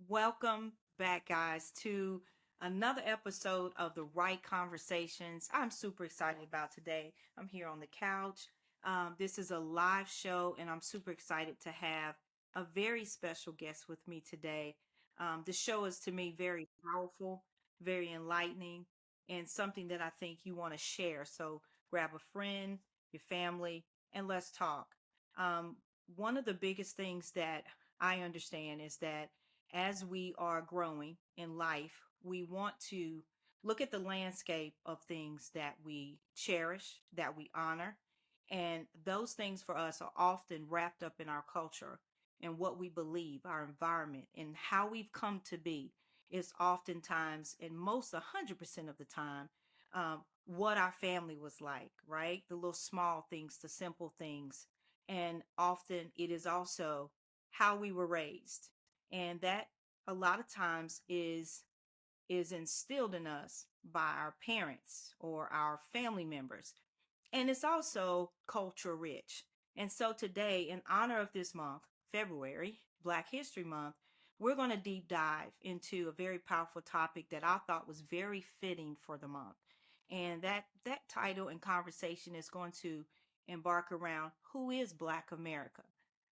Welcome back, guys, to another episode of the Right Conversations. I'm super excited about today. I'm here on the couch. This is a live show, and I'm super excited to have a very special guest with me today. The show is to me very powerful, very enlightening, and something that I think you want to share. So grab a friend, your family, and let's talk. Um, One of the biggest things that I understand is that as we are growing in life, we want to look at the landscape of things that we cherish, that we honor. And those things for us are often wrapped up in our culture and what we believe, our environment, and how we've come to be is oftentimes, and most 100% of the time, what our family was like, right? The little small things, the simple things. And often it is also how we were raised, and that a lot of times is instilled in us by our parents or our family members, and it's also culture rich. And so today, in honor of this month, February, Black History Month, we're going to deep dive into a very powerful topic that I thought was very fitting for the month. And that title and conversation is going to embark around who is Black America.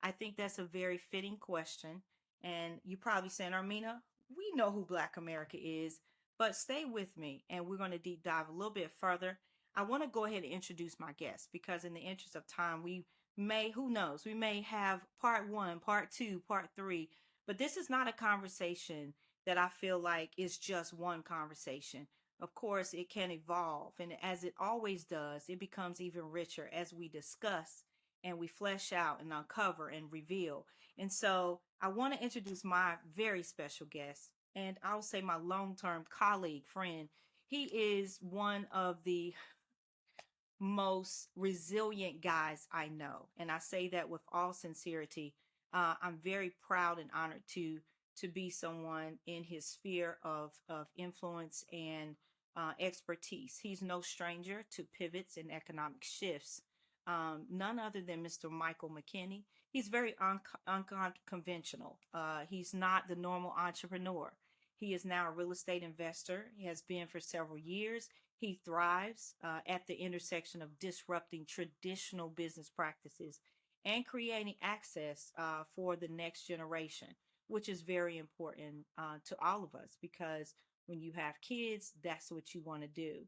I think that's a very fitting question. And you probably saying, Armina, we know who Black America is, but stay with me and we're going to deep dive a little bit further. I want to go ahead and introduce my guest because, in the interest of time, we may, who knows, we may have part one, part two, part three, but this is not a conversation that I feel like is just one conversation. Of course, it can evolve, and as it always does, it becomes even richer as we discuss and we flesh out and uncover and reveal. And so, I want to introduce my very special guest, and I'll say my long term colleague, friend. He is one of the most resilient guys I know, and I say that with all sincerity. I'm very proud and honored to be someone in his sphere of influence and expertise. He's no stranger to pivots and economic shifts. None other than Mr. Michael Mckinney. He's very unconventional. He's not the normal entrepreneur. He is now a real estate investor. He has been for several years. He thrives at the intersection of disrupting traditional business practices and creating access for the next generation, which is very important to all of us because when you have kids, that's what you want to do,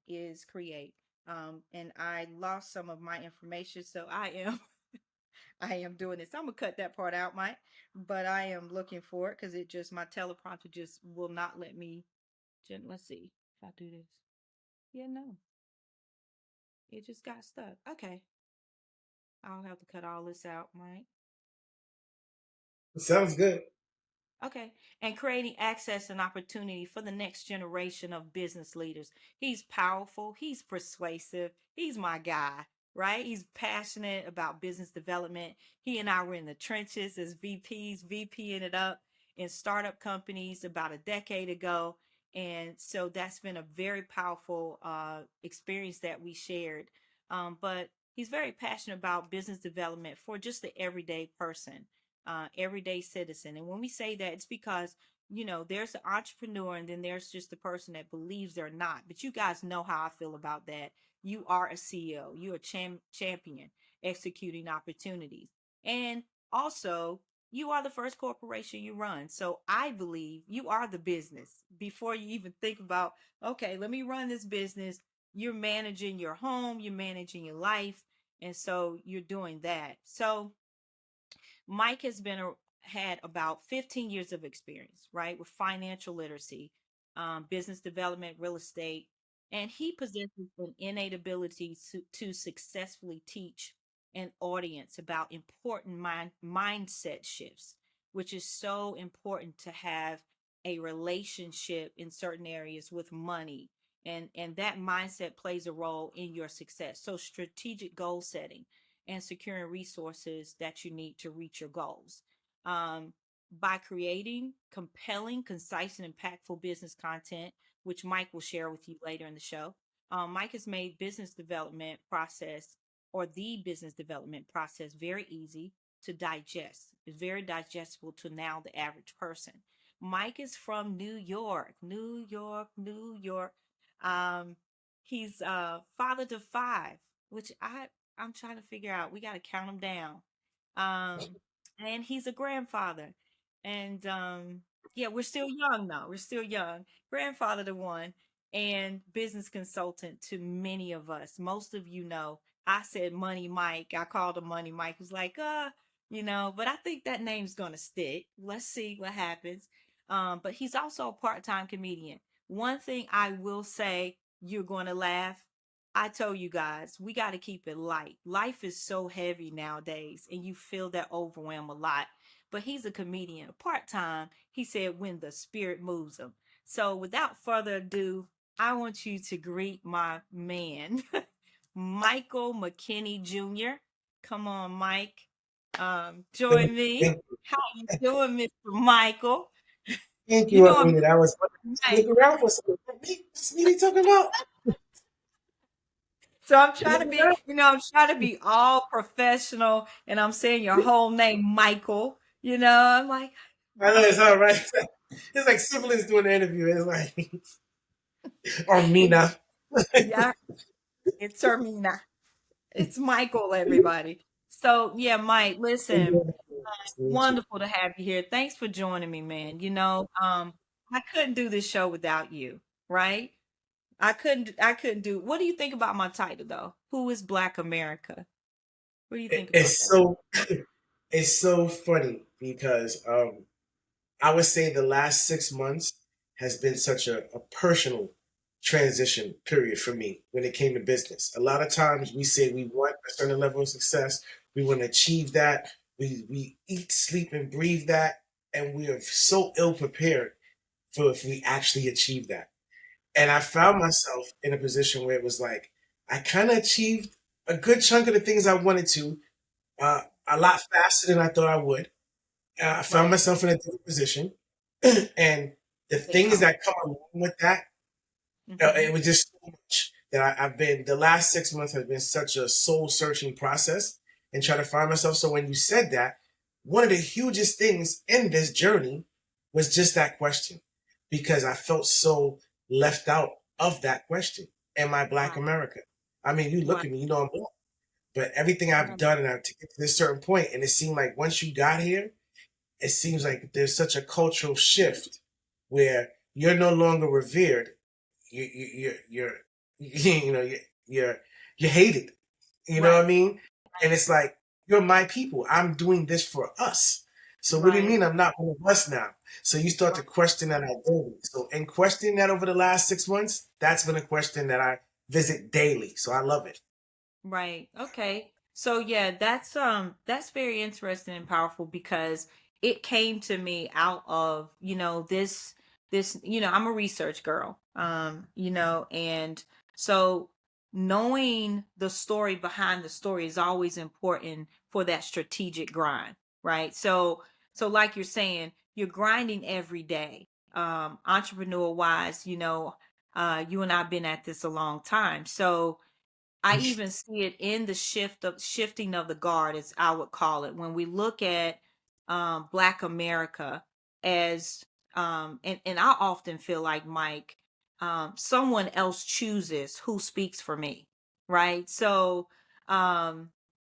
is create. And I lost some of my information, so I am I am doing this. I'm gonna cut that part out, Mike, but I am looking for it because it just my teleprompter just will not let me. Let's see if I do this. Yeah, no, it just got stuck. Okay, I'll have to cut all this out, Mike. Sounds good. Okay, and creating access and opportunity for the next generation of business leaders. He's powerful, he's persuasive, he's my guy, right? He's passionate about business development. He and I were in the trenches as VPs, VPing it up in startup companies about a decade ago. And so that's been a very powerful experience that we shared. But he's very passionate about business development for just the everyday person, everyday citizen. And when we say that, it's because, there's the entrepreneur and then there's just the person that believes they're not. But you guys know how I feel about that. You are a CEO, you're a champion executing opportunities. And also, you are the first corporation you run. So I believe you are the business before you even think about, okay, let me run this business. You're managing your home, you're managing your life. And so you're doing that. So Mike has had about 15 years of experience, right, with financial literacy, business development, real estate, and he possesses an innate ability to successfully teach an audience about important mindset shifts, which is so important to have a relationship in certain areas with money. And that mindset plays a role in your success. So strategic goal setting and securing resources that you need to reach your goals. Um, by creating compelling, concise, and impactful business content, which Mike will share with you later in the show. Mike has made business development process or the business development process very easy, to digest. It's very digestible to now the average person. Mike is from New York, New York, New York. Um, he's father to five, which I'm trying to figure out. We got to count them down. And he's a grandfather, and yeah, we're still young though. We're still young. Grandfather to one, and business consultant to many of us. Most of you know I said Money Mike. I called him Money Mike. He was like, but I think that name's gonna stick. Let's see what happens. But he's also a part-time comedian. One thing I will say, you're gonna laugh. I told you guys, we got to keep it light. Life is so heavy nowadays, and you feel that overwhelm a lot. But he's a comedian, part time. He said, when the spirit moves him. So, without further ado, I want you to greet my man, Michael McKinney Jr. Come on, Mike. Join me. Thank, How you doing, Mr. Michael? thank You you, know I'm Arena. That was Mike. look around for something. That's me they talking about. So I'm trying Look to be, around. I'm trying to be all professional, and I'm saying your whole name, Michael. I'm like, I know it's all right. It's like siblings doing the interview. It's like or it's, Mina. yeah, it's Termina. It's Michael, everybody. So yeah, Mike, listen, Nice to meet you. wonderful to have you here. Thanks for joining me, man. I couldn't do this show without you, right? I couldn't do. What do you think about my title though? Who is Black America? What do you think about It's that? so it's so funny because I would say the last 6 months has been such a personal transition period for me when it came to business. A lot of times we say we want a certain level of success, we want to achieve that, we eat, sleep, and breathe that, and we are so ill prepared for if we actually achieve that. And I found myself in a position where it was like I kind of achieved a good chunk of the things I wanted to, a lot faster than I thought I would. I found Right. myself in a different position, and the They things come. that come along with that, Hmm. it was just so much that I've been. The last 6 months has been such a soul searching process and trying to find myself. So when you said that, one of the hugest things in this journey was just that question, because I felt so left out of that question. Am I Black Right. America? I mean, you look Right. at me, you know I'm Black, but everything I've Right. done and I've taken to this certain point, and it seemed like once you got here, it seems like there's such a cultural shift where you're no longer revered. You're you know you're you're hated. You know what I Right. mean? And it's like you're my people. I'm doing this for us. So what do you Right. mean I'm not one of us now? So you start to Right. question that identity. So in questioning that over the last 6 months, that's been a question that I visit daily. So I love it. Right. Okay. So yeah, that's very interesting and powerful because it came to me out of, I'm a research girl. And so knowing the story behind the story is always important for that strategic grind, right? So like you're saying, you're grinding every day. Entrepreneur wise, you and I've been at this a long time. So I even see it in the shifting of the guard, as I would call it, when we look at Black America as and I often feel like Mike, someone else chooses who speaks for me, right? So um,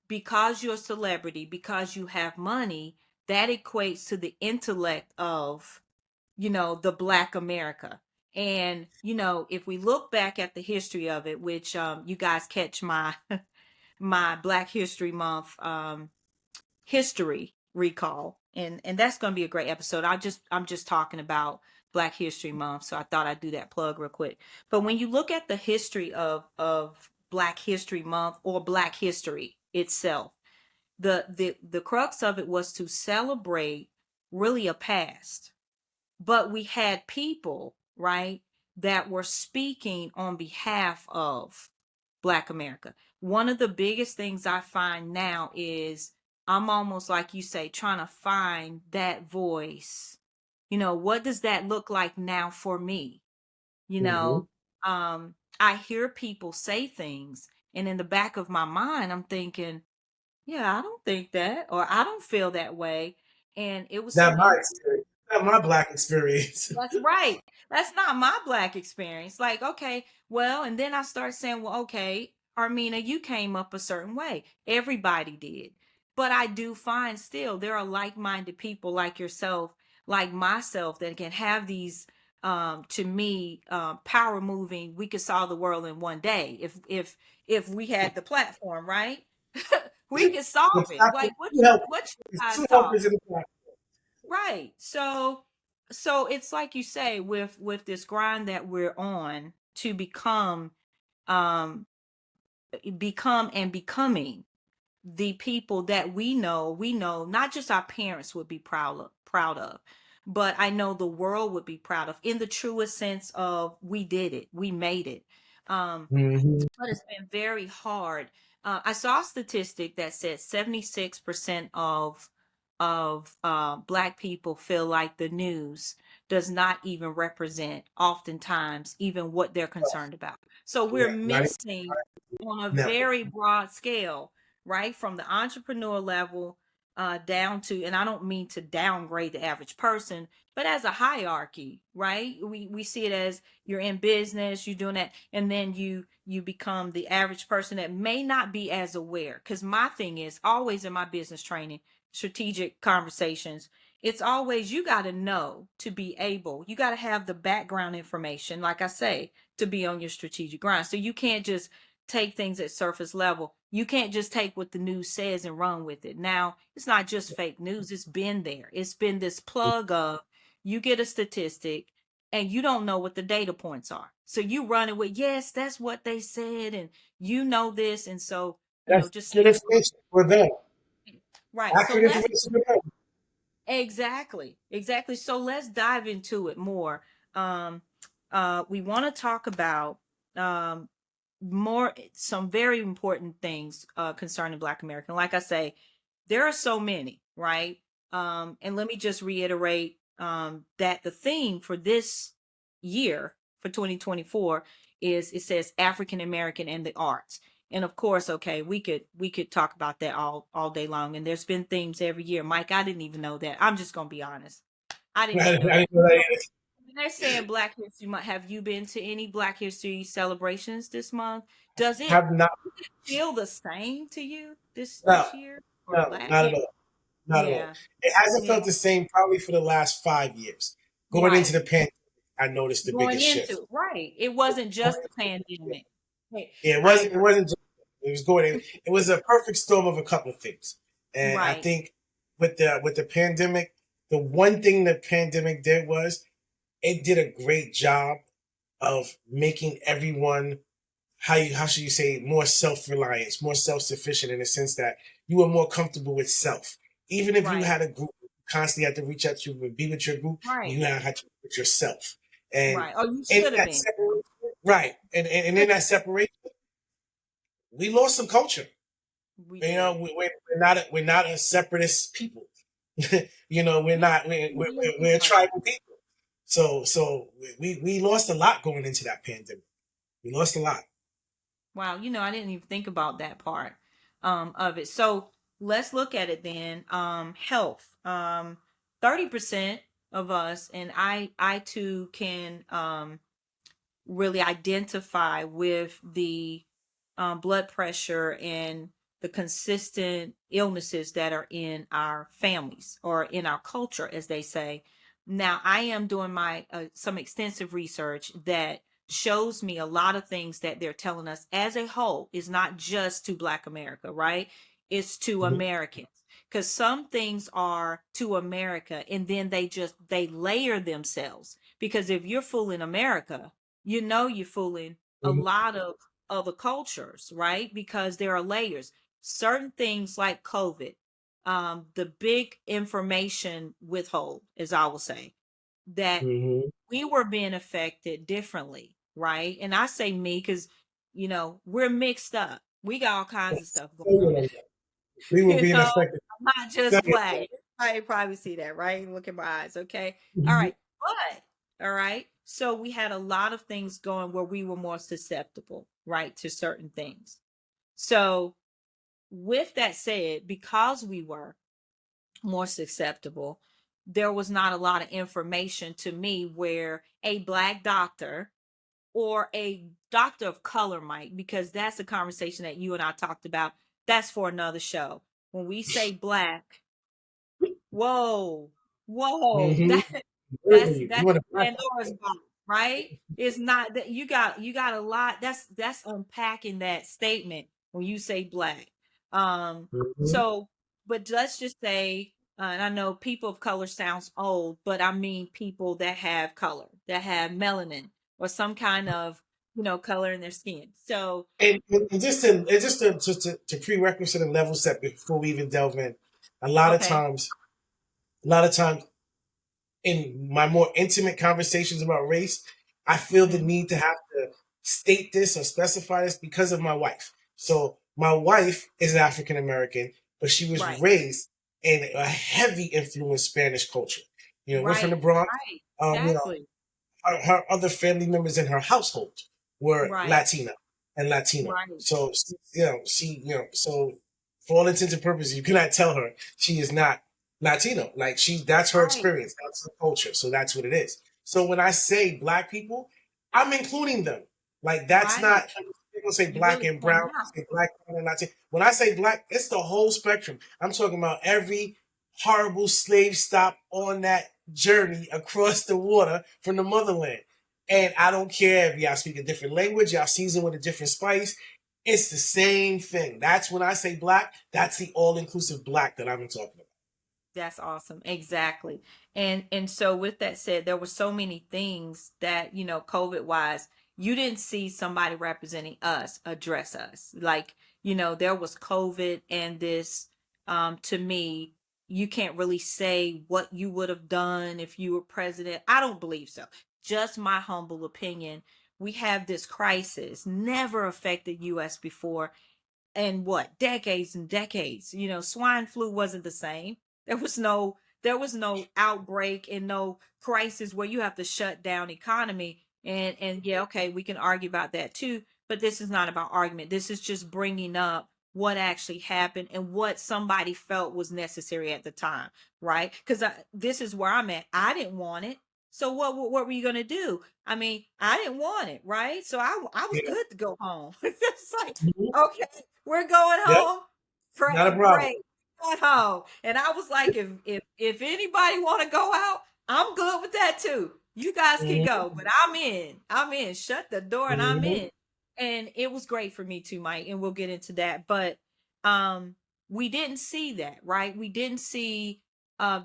because you're a celebrity, because you have money, that equates to the intellect of the Black America. And, if we look back at the history of it, which you guys catch my my Black History Month history recall, and that's going to be a great episode. I'm just talking about Black History Month, so I thought I'd do that plug real quick. But when you look at the history of Black History Month or Black history itself, the crux of it was to celebrate really a past, but we had people, right, that were speaking on behalf of Black America. One of the biggest things I find now is I'm almost like you say, trying to find that voice. What does that look like now for me? You Hmm. know, I hear people say things, and in the back of my mind, I'm thinking, Yeah, I don't think that, or I don't feel that way. And it was so Not my interesting. experience. Not my black experience. That's right. That's not my black experience. Like, okay, well, and then I start saying, well, okay, Armina, you came up a certain way. Everybody did. But I do find still there are like-minded people like yourself, like myself, that can have these to me power moving, we could solve the world in one day if we had the platform, right? We could solve The it. Like platform is too helpful. what you It's guys two talk. helpers in the platform. Right. So it's like you say with this grind that we're on to um become and becoming the people that we know not just our parents would be proud of, but I know the world would be proud of in the truest sense of we did it, we made it. Um Hmm. but it's been very hard. I saw a statistic that said 76% of Black people feel like the news does not even represent, oftentimes, even what they're concerned about. So we're Yeah, not missing on a even very broad scale, right, from the entrepreneur level down to, and I don't mean to downgrade the average person, but as a hierarchy, right? We see it as you're in business, you're doing that, and then you become the average person that may not be as aware. Because my thing is always in my business training, strategic conversations, it's always you got to know to be able, you got to have the background information, like I say, to be on your strategic grind. So you can't just take things at surface level. You can't just take what the news says and run with it. Now, it's not just fake news, it's been there. It's been this plug of you get a statistic and you don't know what the data points are. So you run it with, yes, that's what they said, and you know this. And so, that's just good information for them. right. So Accurate let's information for them. exactly. So let's dive into it more. Um, we want to talk about um more some very important things concerning Black American. Like I say, there are so many, right? And let me just reiterate that the theme for this year for 2024 is it says African American and the arts. And of course, okay, we could talk about that all day long. And there's been themes every year. Mike, I didn't even know that. I'm just gonna be honest. I didn't I even know that. didn't know that When they're saying Black History Month, have you been to any Black History celebrations this month? Does either. it Have not. feel the same to you No, this year or no, last? not Yeah, at all. Not at all. yeah, It hasn't yeah. felt the same probably for the last 5 years. Going into Right. the pandemic, I noticed the Going biggest shift. into right. It wasn't just the pandemic. Hey, Yeah, it I wasn't. It agree. wasn't. Just, it was going. It was a perfect storm of a couple of things, and I Right. think with the pandemic, the one thing the pandemic did was it did a great job of making everyone how should you say more self reliance, more self sufficient in the sense that you were more comfortable with self. Even if you Right. had a group, you constantly had to reach out to and be with your group, Right. you now had to be with yourself. And Right. Oh, you in should have that been. separation, right, and in that separation, we lost some culture. We You know, did. we're not a separatist people. You know, we're Yeah. not we're a tribal people. So we lost a lot going into that pandemic. We lost a lot. Wow, I didn't even think about that part of it. So let's look at it then. Health. 30% of us, and I too can really identify with the blood pressure and the consistent illnesses that are in our families or in our culture, as they say. Now, I am doing my some extensive research that shows me a lot of things that they're telling us as a whole is not just to Black America, right? It's to Mhm. Americans. Because some things are to America and then they layer themselves. Because if you're fooling America, you're fooling a Mhm. lot of other cultures, right? Because there are layers. Certain things like COVID, the big information withhold, as I will say, that Mhm. we were being affected differently, right? And I say me because, we're mixed up. We got all kinds of stuff going on. We were being I'm affected. not just black. I probably see that, right? Look at my eyes, okay? All right. All right. So we had a lot of things going where we were more susceptible, right, to certain things. So with that said, because we were more susceptible, there was not a lot of information to me where a black doctor or a doctor of color might, because that's a conversation that you and I talked about. That's for another show. When we say black, whoa, whoa, Mm-hmm. that You that's want a black Pandora's box, right? It's not that you got a lot. That's unpacking that statement when you say black. Mhm. So, but let's just say, and I know people of color sounds old, but I mean people that have color, that have melanin or some kind of color in their skin. So, And just to prerequisite and level set before we even delve in, a lot of okay. times, a lot of times in my more intimate conversations about race, I feel the Hmm. need to have to state this or specify this because of my wife. So my wife is African American, but she was Right, raised in a heavy influenced Spanish culture. We're from the right, Bronx. right, Um, you know, exactly, her other family members in her household were right, Latina and Latino. right, So so for all intents and purposes, you cannot tell her she is not Latino. Like that's her right, experience, that's her culture. So that's what it is. So when I say black people, I'm including them. Like that's right. not people say You black really and point brown, out. say black and Latino. When I say black, it's the whole spectrum. I'm talking about every horrible slave stop on that journey across the water from the motherland. And I don't care if y'all speak a different language, y'all season with a different spice. It's the same thing. That's when I say black, that's the all inclusive black that I'm talking about. That's awesome. Exactly. And so with that said, there were so many things that, COVID wise, you didn't see somebody representing us address us. Like, there was COVID and this to me, you can't really say what you would have done if you were president. I don't believe so. Just my humble opinion. We have this crisis, never affected US before, and what, decades and decades. Swine flu wasn't the same. There was no outbreak and no crisis where you have to shut down economy. And yeah, okay, we can argue about that too, but this is not about argument. This is just bringing up what actually happened and what somebody felt was necessary at the time, right? Because this is where I'm at. I didn't want it. So what were you gonna do? I mean, I didn't want it, right? So I was Yeah. good to go home. It's like, Mhm. okay, we're going Yep. home. Not a problem. Great. Going home. And I was like, if anybody want to go out, I'm good with that too. You guys can Mhm. go, but I'm in. I'm in. Shut the door and I'm Mhm. in. And it was great for me too, Mike, and we'll get into that. But um we didn't see that, right? We didn't see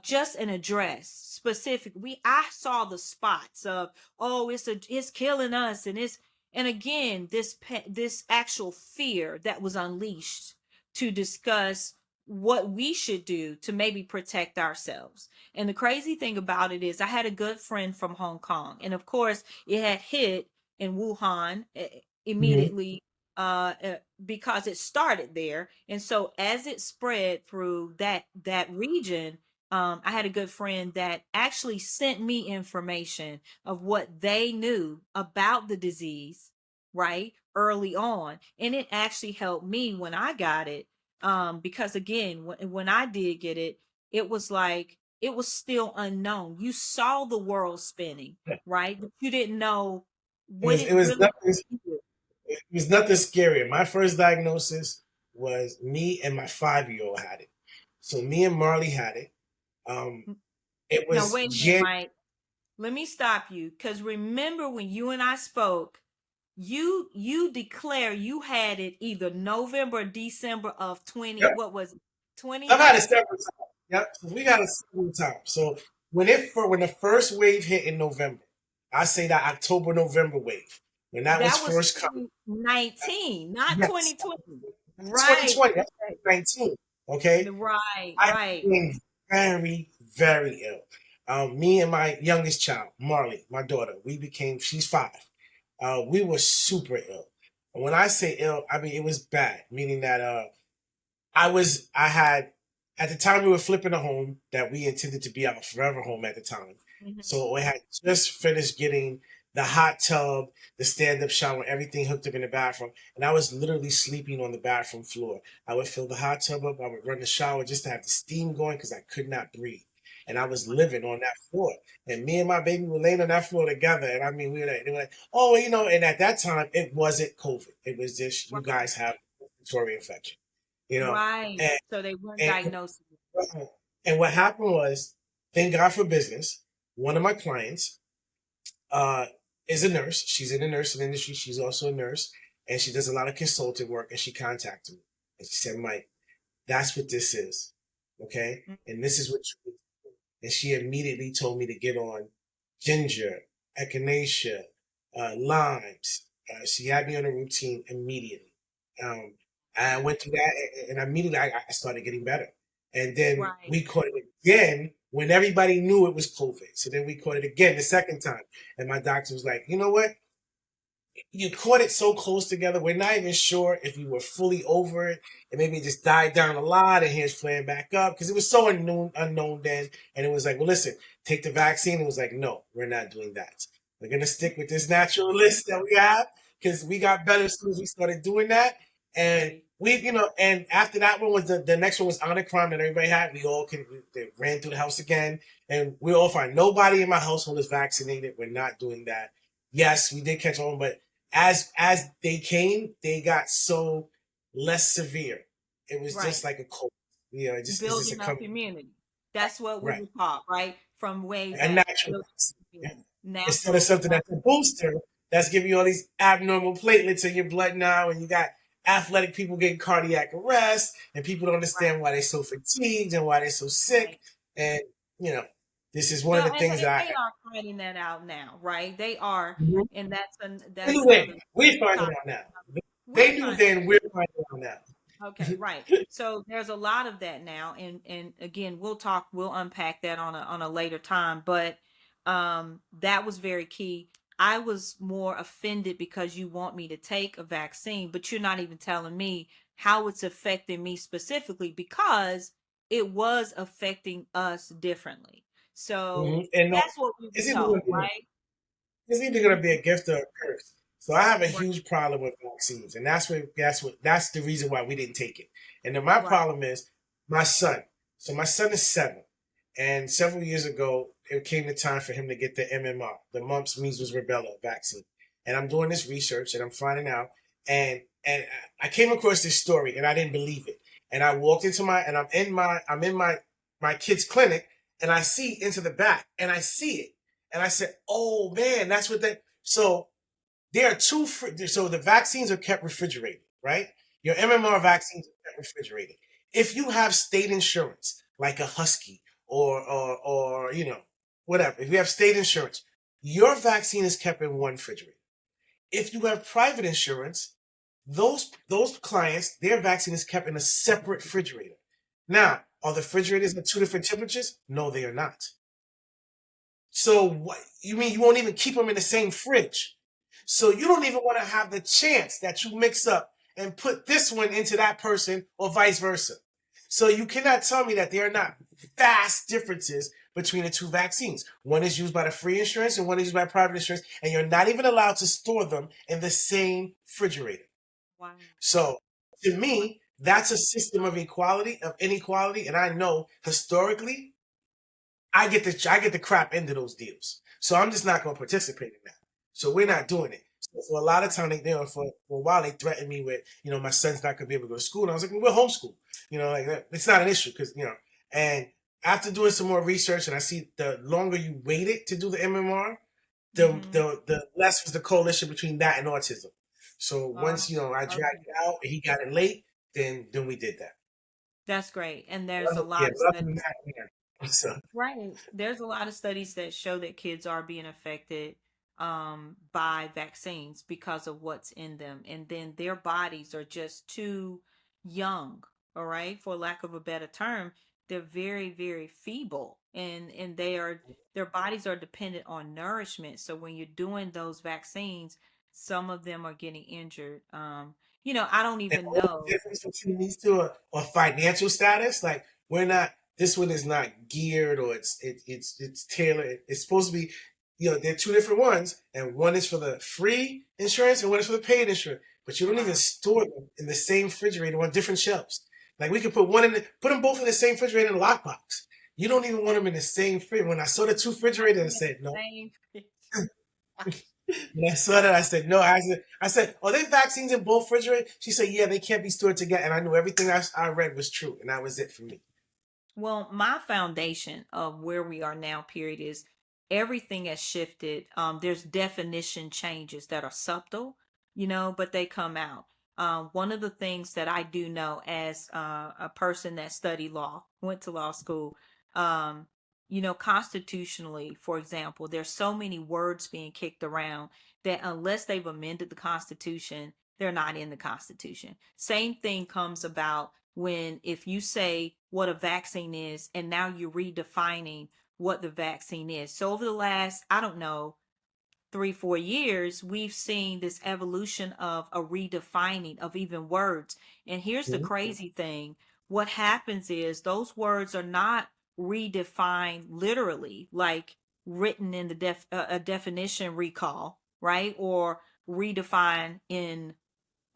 just an address specific. I saw the spots of, oh, it's killing us, and again, this actual fear that was unleashed to discuss what we should do to maybe protect ourselves. And the crazy thing about it is, I had a good friend from Hong Kong, and of course, it had hit in Wuhan Mhm. immediately because it started there. And so as it spread through that region, I had a good friend that actually sent me information of what they knew about the disease, right, early on. And it actually helped me when I got it. Because again, when I did get it, it was like it was still unknown. You saw the world spinning, right? But you didn't know It what was it it was really nothing did. it was nothing scary. My first diagnosis was me and my 5 year old had it. So me and Marley had it. Um, it Now was wait a minute, Jan. Mike. Let me stop you, because remember when you and I spoke, you declare you had it either November or December of 20, Yep, what was it, I've had it 2019? several times. Yep, so we got it several times. So when the first wave hit in November, I say that October November wave when that was That was first coming. 2019, not Yes, 2020. that's Right. 2020. That's Okay. 2019. Okay, Right, I right. became very, very ill. Me and my youngest child, Marley, my daughter, she's 5. We were super ill. And when I say ill, I mean it was bad, meaning that I had, at the time we were flipping a home that we intended to be our forever home at the time. Mhm. So I had just finished getting the hot tub, the stand-up shower, everything hooked up in the bathroom. And I was literally sleeping on the bathroom floor. I would fill the hot tub up, I would run the shower just to have the steam going because I could not breathe. And I was living on that floor. And me and my baby were laying on that floor together. And I mean, they were like, oh, and at that time, it wasn't COVID. It was just, you Right. guys have respiratory infection, you know. Right. And, So they weren't and, diagnosed. and what happened was, thank God for business, one of my clients, uh, is a nurse. She's in the nursing industry. She's also a nurse, and she does a lot of consulting work. And she contacted me, and she said, "Mike, that's what this is, okay? Mhm. And this is what you." And she immediately told me to get on ginger, echinacea, limes. She had me on a routine immediately. Um, I went through that, and immediately I started getting better. And then Right. we caught it again when everybody knew it was COVID. So then we caught it again the second time, and my doctor was like, "You know what? You caught it so close together. We're not even sure if you were fully over it, and maybe it just died down a lot, and here's flaring back up because it was so unknown then." And it was like, "Well, listen, take the vaccine." It was like, "No, we're not doing that. We're gonna stick with this natural list that we have because we got better as soon as we started doing that." And Right. and after that one was the next one was Omicron that everybody had. They ran through the house again, and we all fine. Nobody in my household is vaccinated. We're not doing that. Yes, we did catch on, but as they came, they got so less severe. It was just Right. like a cold. It's just a Building up coming. immunity. That's what we Right. were taught, right? From way A back. natural Building up vaccine. Yeah. immunity. Instead of Natural, something that's a natural. booster that's giving you all these abnormal platelets in your blood now, and you got athletic people getting cardiac arrest, and people don't Right. understand why they're so fatigued and why they're so sick. Right. And you know, this is one of Well, the things and that they are finding that out now, right? They are, Mhm. and They that's knew then. another We're finding topic. out now. We're They knew finding then. We're finding out now. Okay, right. So there's a lot of that now, and again, we'll unpack that on a later time. But that was very key. I was more offended because you want me to take a vaccine, but you're not even telling me how it's affecting me specifically because it was affecting us differently. So And that's what we were it's either told, gonna be right? it's either gonna be a gift or a curse. So I have a Right, huge problem with vaccines, and that's the reason why we didn't take it. And then my right, problem is my son. So my son is 7, and several years ago it came the time for him to get the MMR, the mumps, measles, rubella vaccine. And I'm doing this research, and I'm finding out, and I came across this story, and I didn't believe it. And I walked into my kid's clinic, and I see into the back, and I see it. And I said, "Oh man, that's what they." So there are so the vaccines are kept refrigerated, right? Your MMR vaccines are kept refrigerated. If you have state insurance, like a Husky or whatever, if you have state insurance, your vaccine is kept in one refrigerator. If you have private insurance, those clients, their vaccine is kept in a separate refrigerator. Now, are the refrigerators at 2 different temperatures? No, they are not. So what you mean you won't even keep them in the same fridge? So you don't even want to have the chance that you mix up and put this one into that person or vice versa. So you cannot tell me that there are not vast differences between the two vaccines. One is used by the free insurance and one is used by private insurance, and you're not even allowed to store them in the same refrigerator. wow, So to wow, me, that's a system of inequality, and I know historically I get the crap into those deals. So I'm just not going to participate in that. So we're right, not doing it. So for a lot of right, time, for a while, they threatened me with, my son's not going to be able to go to school. And I was like, well, we're homeschool. It's not an issue because, and after doing some more research and I see the longer you waited to do the MMR, mm-hmm. the less was the correlation between that and autism. So Oh, once, I dragged okay. it out and he got it late, then we did that. That's great. And there's a Yeah, lot of but other than studies. that, yeah. So, Right. There's a lot of studies that show that kids are being affected by vaccines because of what's in them. And then their bodies are just too young, all right, for lack of a better term. They're very, very feeble and their bodies are dependent on nourishment. So when you're doing those vaccines, some of them are getting injured. I don't the even only know. difference between these two are financial status. Like we're not. This one is not geared, or it's tailored. It's supposed to be. they're two different ones, and one is for the free insurance and one is for the paid insurance. But you don't even Wow. store them in the same refrigerator on different shelves. Like we could put them both in the same refrigerator in a lockbox. You don't even want them in the same fridge. When I saw the two Not refrigerators, I even said the no. same fridge. When I saw that, I said no. I said, are there vaccines in both refrigerators? She said, yeah, they can't be stored together. And I knew everything I read was true, and that was it for me. Well, my foundation of where we are now, period, is everything has shifted. There's definition changes that are subtle, but they come out. One of the things that I do know as a person that studied law, went to law school, um, constitutionally, for example, there's so many words being kicked around that unless they've amended the Constitution, they're not in the Constitution. Same thing comes about when if you say what a vaccine is and now you're redefining what the vaccine is. So over the last, I don't know, 3 4 years, we've seen this evolution of a redefining of even words. And here's the Mhm. crazy thing: what happens is those words are not redefined literally, like written in a definition recall, right? Or redefined in,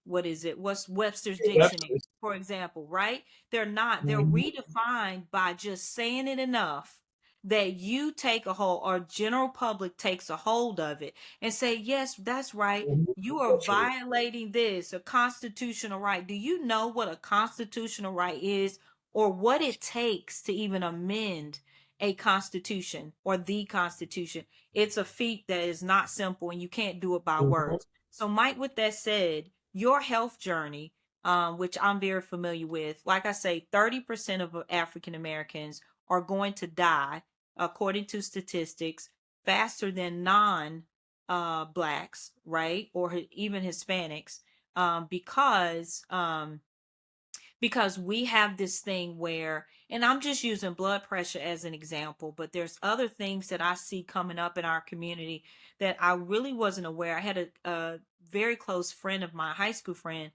what is it? What's Webster's dictionary, Webster's. for example, right? They're not. They're Mhm. redefined by just saying it enough that you take a hold, or general public takes a hold of it and say, yes, that's right. Mhm. You are So true. violating this, a constitutional right. Do you know what a constitutional right is, or what it takes to even amend a constitution or the Constitution? It's a feat that is not simple, and you can't do it by Mhm. words. So, Mike, with that said, your health journey, which I'm very familiar with, like I say, 30% of African Americans are going to die, according to statistics, faster than non blacks, right? Or even Hispanics, because we have this thing where, and I'm just using blood pressure as an example, but there's other things that I see coming up in our community that I really wasn't aware. I had a very close friend of mine, high school friend,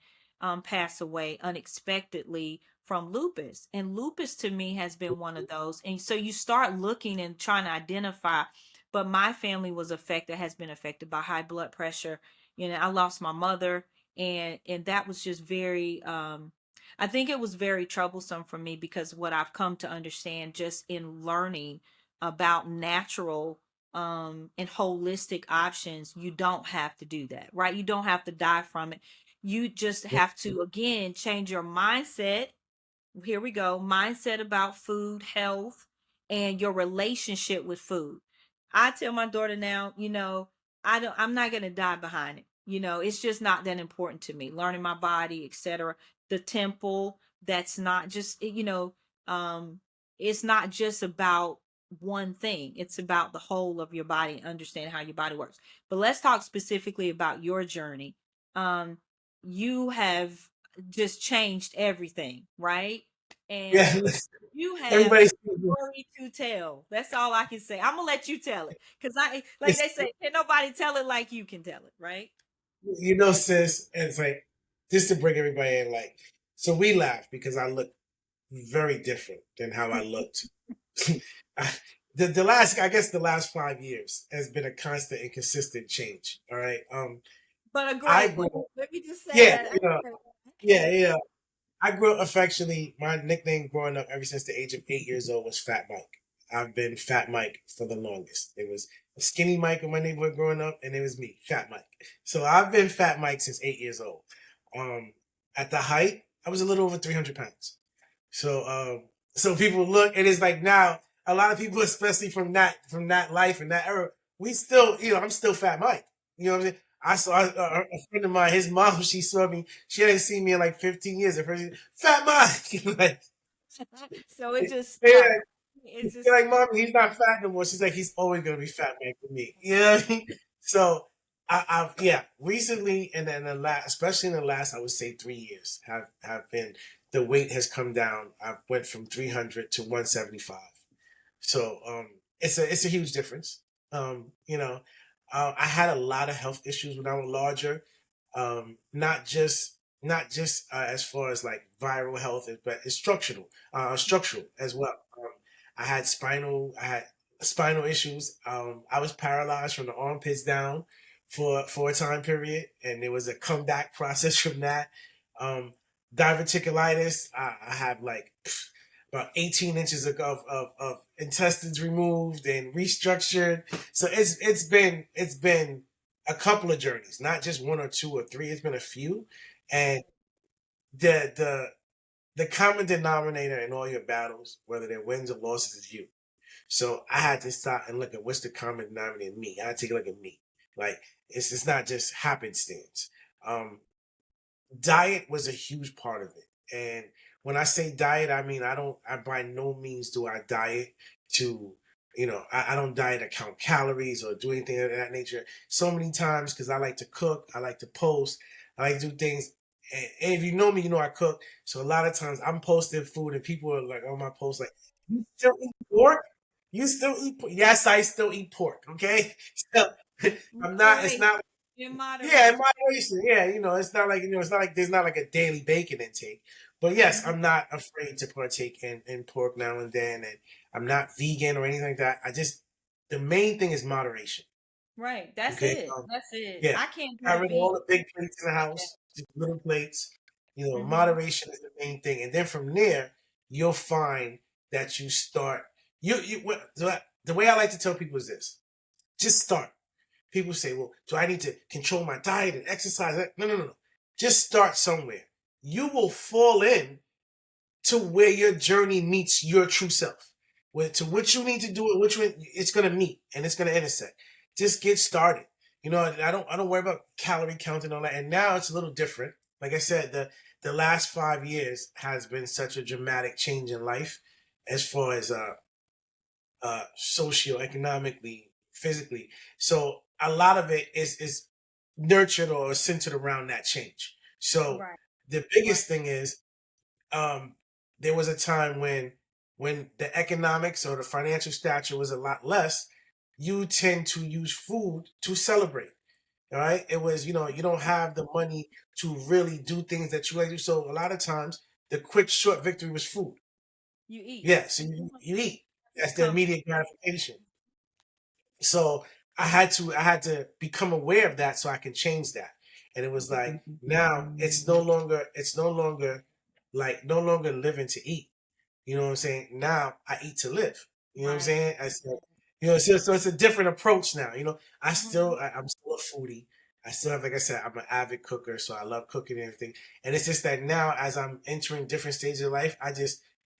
pass away unexpectedly from lupus. And lupus to me has been one of those. And so you start looking and trying to identify, but my family was affected, has been affected by high blood pressure. I lost my mother, and that was just very I think it was very troublesome for me, because what I've come to understand just in learning about natural and holistic options, you don't have to do that, right? You don't have to die from it. You just have to, again, change your mindset. Here we go. Mindset about food, health, and your relationship with food. I tell my daughter now, I'm not gonna die behind it. It's just not that important to me. Learning my body, etc. The temple, that's not just it's not just about one thing. It's about the whole of your body and understanding how your body works. But let's talk specifically about your journey. Um, you have just changed everything, right? And Yeah. you have a Everybody's. story to tell. That's all I can say. I'm gonna let you tell it, because like It's, they say, can nobody tell it like you can tell it, right? sis, and it's like just to bring everybody in. Like, so we laugh because I look very different than how I looked. I- the last, I guess, the last 5 years has been a constant and consistent change. All right. But a I great grew one. up, Let me just say yeah, that. yeah, yeah. I grew up affectionately. My nickname growing up ever since the age of 8 years old was Fat Mike. I've been Fat Mike for the longest. It was a skinny Mike in my neighborhood growing up, and it was me, Fat Mike. So I've been Fat Mike since 8 years old. Um, at the height, I was a little over 300 pounds. So people look, and it's like now a lot of people, especially from that life and that era, we still, I'm still Fat Mike. You know what I'm saying? I saw a friend of mine, his mom, she saw me. She hadn't seen me in like 15 years. At first, Fat Mike. Like, So it just yeah, stuck. It's you're just like, stuck. Mommy, he's not fat no more. She's like, he's always gonna be Fat Man for me. You know what I mean? So yeah, recently, and then especially in the last, I would say 3 years, have been, the weight has come down. I went from 300 to 175. So it's a huge difference. I had a lot of health issues when I was larger. Not just as far as like viral health, but it's structural as well. I had spinal. I had spinal issues. I was paralyzed from the armpits down for a time period, and there was a comeback process from that. Um, Diverticulitis. I have like about 18 inches of intestines removed and restructured. So it's been a couple of journeys, not just one or two or three. It's been a few, and the the the common denominator in all your battles, whether they're wins or losses, is you. So I had to stop and look at what's the common denominator in me. I had to take a look at me. Like it's not just happenstance. Um, Diet was a huge part of it. And when I say diet, I mean I by no means do I diet to, I don't diet to count calories or do anything of that nature. So many times because I like to cook, I like to post, I like to do things. And if you know me, you know I cook. So a lot of times I'm posting food and people are like on my post like, you still eat pork? You still eat pork? Yes, I still eat pork. Okay. So I'm not, it's Moderation. not In yeah, in moderation. moderation. Yeah, it's not like it's not like there's not like a daily bacon intake. But yes, Mhm. I'm not afraid to partake in pork now and then, and I'm not vegan or anything like that. The main thing is moderation. Right. That's Okay. it. That's it. Yeah, I can't do got the rid of vegan all the big plates in the like that. house, just little plates. Hmm. Moderation is the main thing, and then from there, you'll find that you start. The way I like to tell people is this: just start. People say, well, do I need to control my diet and exercise? No, no, no, no. Just start somewhere. You will fall in to where your journey meets your true self. To what you need to do and which one it's gonna meet and it's gonna intersect. Just get started. I don't worry about calorie counting and all that. And now it's a little different. Like I said, the last 5 years has been such a dramatic change in life as far as socioeconomically, physically. So a lot of it is nurtured or centered around that change. So Right. the Right. biggest thing is um, there was a time when the economics or the financial stature was a lot less. You tend to use food to celebrate. All right, it was you don't have the money to really do things that you like to do. So a lot of times the quick short victory was food. You eat. Yeah, so you eat. That's the Comfort. immediate gratification. So I had to become aware of that so I can change that. And it was like now it's no longer like no longer living to eat. You know what I'm saying? Now I eat to live. You know what I'm Right. saying? I said, so it's a different approach now. Hmm. I'm still a foodie. I still have, like I said, I'm an avid cooker, so I love cooking and everything. And it's just that now, as I'm entering different stages of life,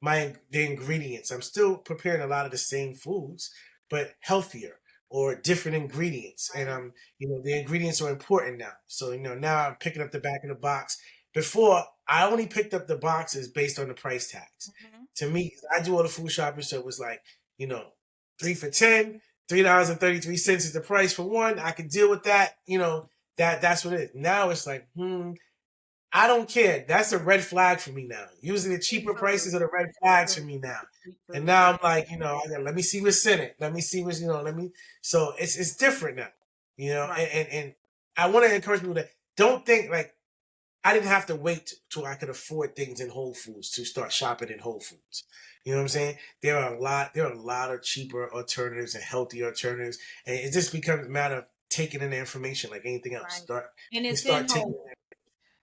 the ingredients. I'm still preparing a lot of the same foods, but healthier or different ingredients. And Right. the ingredients are important now. So now I'm picking up the back of the box. Before I only picked up the boxes based on the price tags. Hmm. To me, I do all the food shopping, so it was like, you know, 3 for 10, $3.33 is the price for one. I can deal with that. That's what it is. Now it's like, I don't care. That's a red flag for me now. Usually the Cheap cheaper food. prices are the red Cheap flags for food. me now. Cheap And food. now I'm Right. like, let me see what's in it. Let me see let me. So it's different now. Right. And I want to encourage people that don't think like I didn't have to wait till I could afford things in Whole Foods to start shopping in Whole Foods. You know what I'm saying? There are a lot of cheaper alternatives and healthy alternatives, and it just becomes a matter of taking in the information like anything else. Right. And You it's in start whole. taking.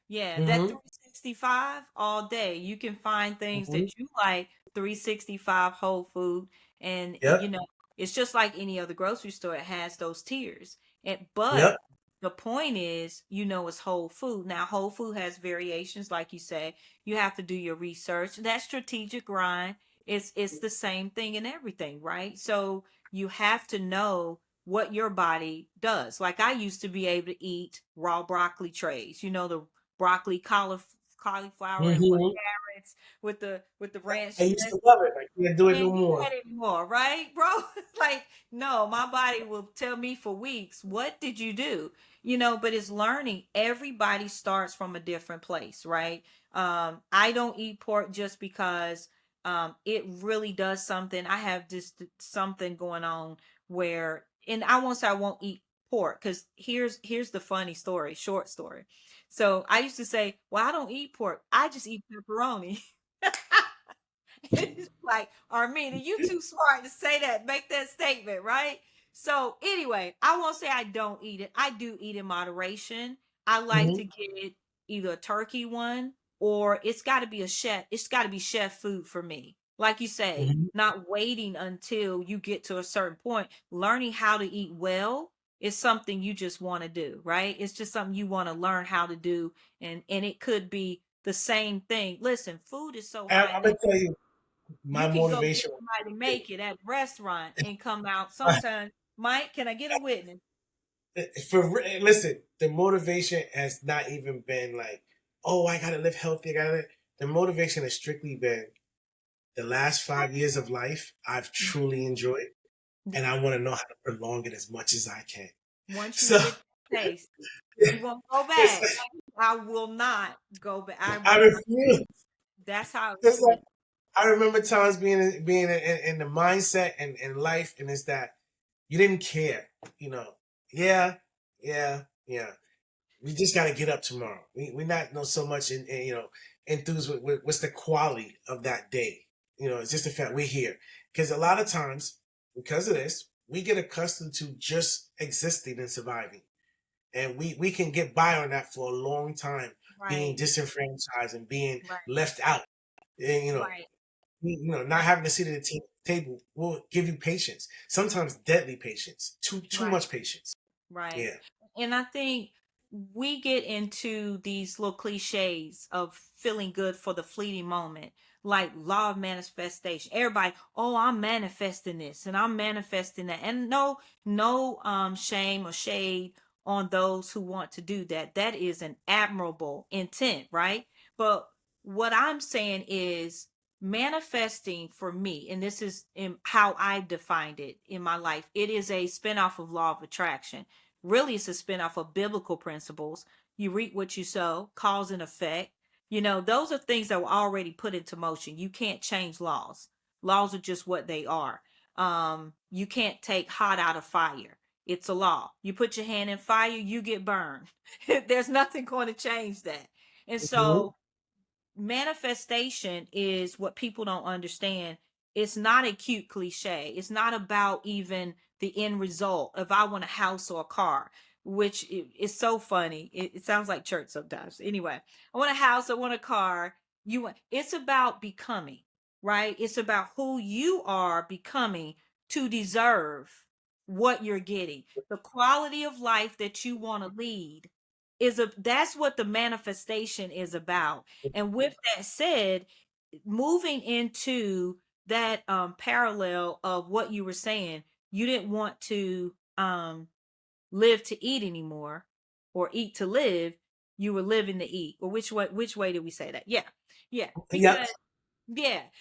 Yeah, that Mm-hmm. 365 all day. You can find things Mm-hmm. that you like, 365 whole food. And Yep. it's just like any other grocery store. It has those tiers. But Yep. the point is, it's whole food. Now, whole food has variations, like you say. You have to do your research. That strategic grind it's the same thing in everything, right? So you have to know what your body does. Like I used to be able to eat raw broccoli trays, the broccoli, cauliflower, and what Mm-hmm. carrots with the ranch I used to love it. I can't do it no can't do more. that anymore, right, bro? Like, no, my body will tell me for weeks, what did you do? But it's learning. Everybody starts from a different place, right? I don't eat pork just because it really does something. I have just something going on where, and I won't say I won't eat pork because here's the funny story, short story. So I used to say, well, I don't eat pork. I just eat pepperoni. It's like, Armina, you too smart to say that, make that statement, right? So anyway, I won't say I don't eat it. I do eat in moderation. I like to Hmm. get either a turkey one or it's got to be a chef. It's got to be chef food for me. Like you say, Hmm. not waiting until you get to a certain point. Learning how to eat well is something you just want to do, right? It's just something you want to learn how to do, and it could be the same thing. Listen, food is so high I'm now. gonna tell you You my can go get motivation. somebody to make it at a restaurant and come out. Sometimes, Mike, can I get a witness? Listen, the motivation has not even been like, oh, I gotta live healthy. I gotta live. The motivation has strictly been the last 5 years of life I've truly enjoyed, and I want to know how to prolong it as much as I can. Once you So get the taste, you won't go it's back. I will not go back. I I will not. refuse. That's how. It's like Listen, I remember times being in the mindset and in life, and it's that you didn't care, you know. Yeah, yeah, yeah. We just got to get up tomorrow. We're not no so much enthused with what's the quality of that day. It's just the fact we're here. Because a lot of times, because of this, we get accustomed to just existing and surviving, and we can get by on that for a long time, being right, disenfranchised and being right, left out. And right, not having a seat at the table will give you patience. Sometimes deadly patience. Too right. much patience. Right. Yeah. And I think we get into these little cliches of feeling good for the fleeting moment, like law of manifestation. Everybody, oh, I'm manifesting this and I'm manifesting that. And no shame or shade on those who want to do that. That is an admirable intent, right? But what I'm saying is manifesting for me, and this is how I defined it in my life, it is a spinoff of law of attraction. Really, it's a spinoff of biblical principles. You reap what you sow, cause and effect. Those are things that were already put into motion. You can't change laws. Laws are just what they are. You can't take hot out of fire. It's a law. You put your hand in fire, you get burned. There's nothing going to change that. And Mhm. so manifestation is what people don't understand. It's not a cute cliche. It's not about even the end result. If I want a house or a car, which is so funny. It sounds like church sometimes. Anyway, I want a house, I want a car. It's about becoming, right? It's about who you are becoming to deserve what you're getting. The quality of life that you want to lead that's what the manifestation is about. And with that said, moving into that parallel of what you were saying, you didn't want to live to eat anymore or eat to live. You were living to eat. Or which way did we say that? Yeah. Yeah. Yep.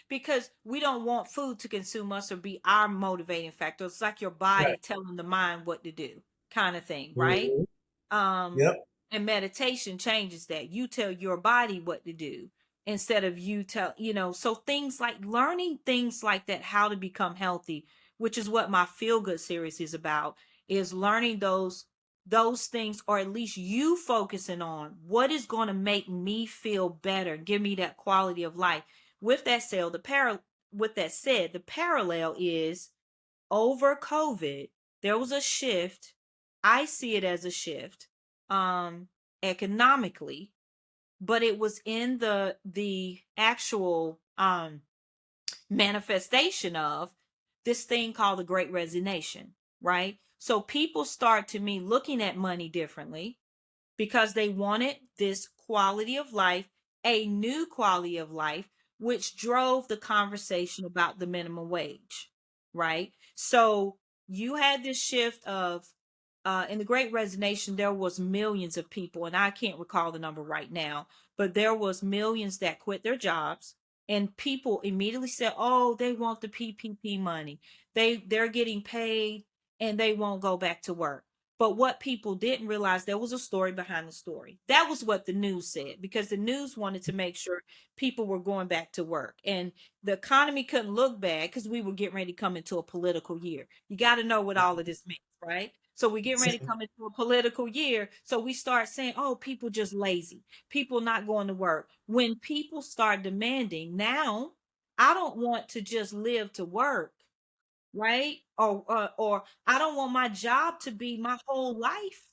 Because we don't want food to consume us or be our motivating factor. It's like your body Right. telling the mind what to do, kind of thing, right? Mhm. um Yep. and meditation changes that. You tell your body what to do instead of you tell, so things like learning things like that, how to become healthy, which is what my feel good series is about, is learning those things, or at least you focusing on what is going to make me feel better, give me that quality of life. With that said, the parallel is over COVID, there was a shift. I see it as a shift, um, economically, but it was in the actual manifestation of this thing called the Great Resignation, right? So people start to me looking at money differently because they wanted this quality of life, a new quality of life, which drove the conversation about the minimum wage, right? So you had this shift of, in the Great Resignation, there was millions of people, and I can't recall the number right now, but there was millions that quit their jobs, and people immediately said, "Oh, they want the PPP money. They're getting paid, and they won't go back to work." But what people didn't realize, there was a story behind the story. That was what the news said, because the news wanted to make sure people were going back to work. And the economy couldn't look bad because we were getting ready to come into a political year. You got to know what all of this means, right? So we get ready to come into a political year. So we start saying, oh, people just lazy, people not going to work. When people start demanding now, I don't want to just live to work, right? Or I don't want my job to be my whole life,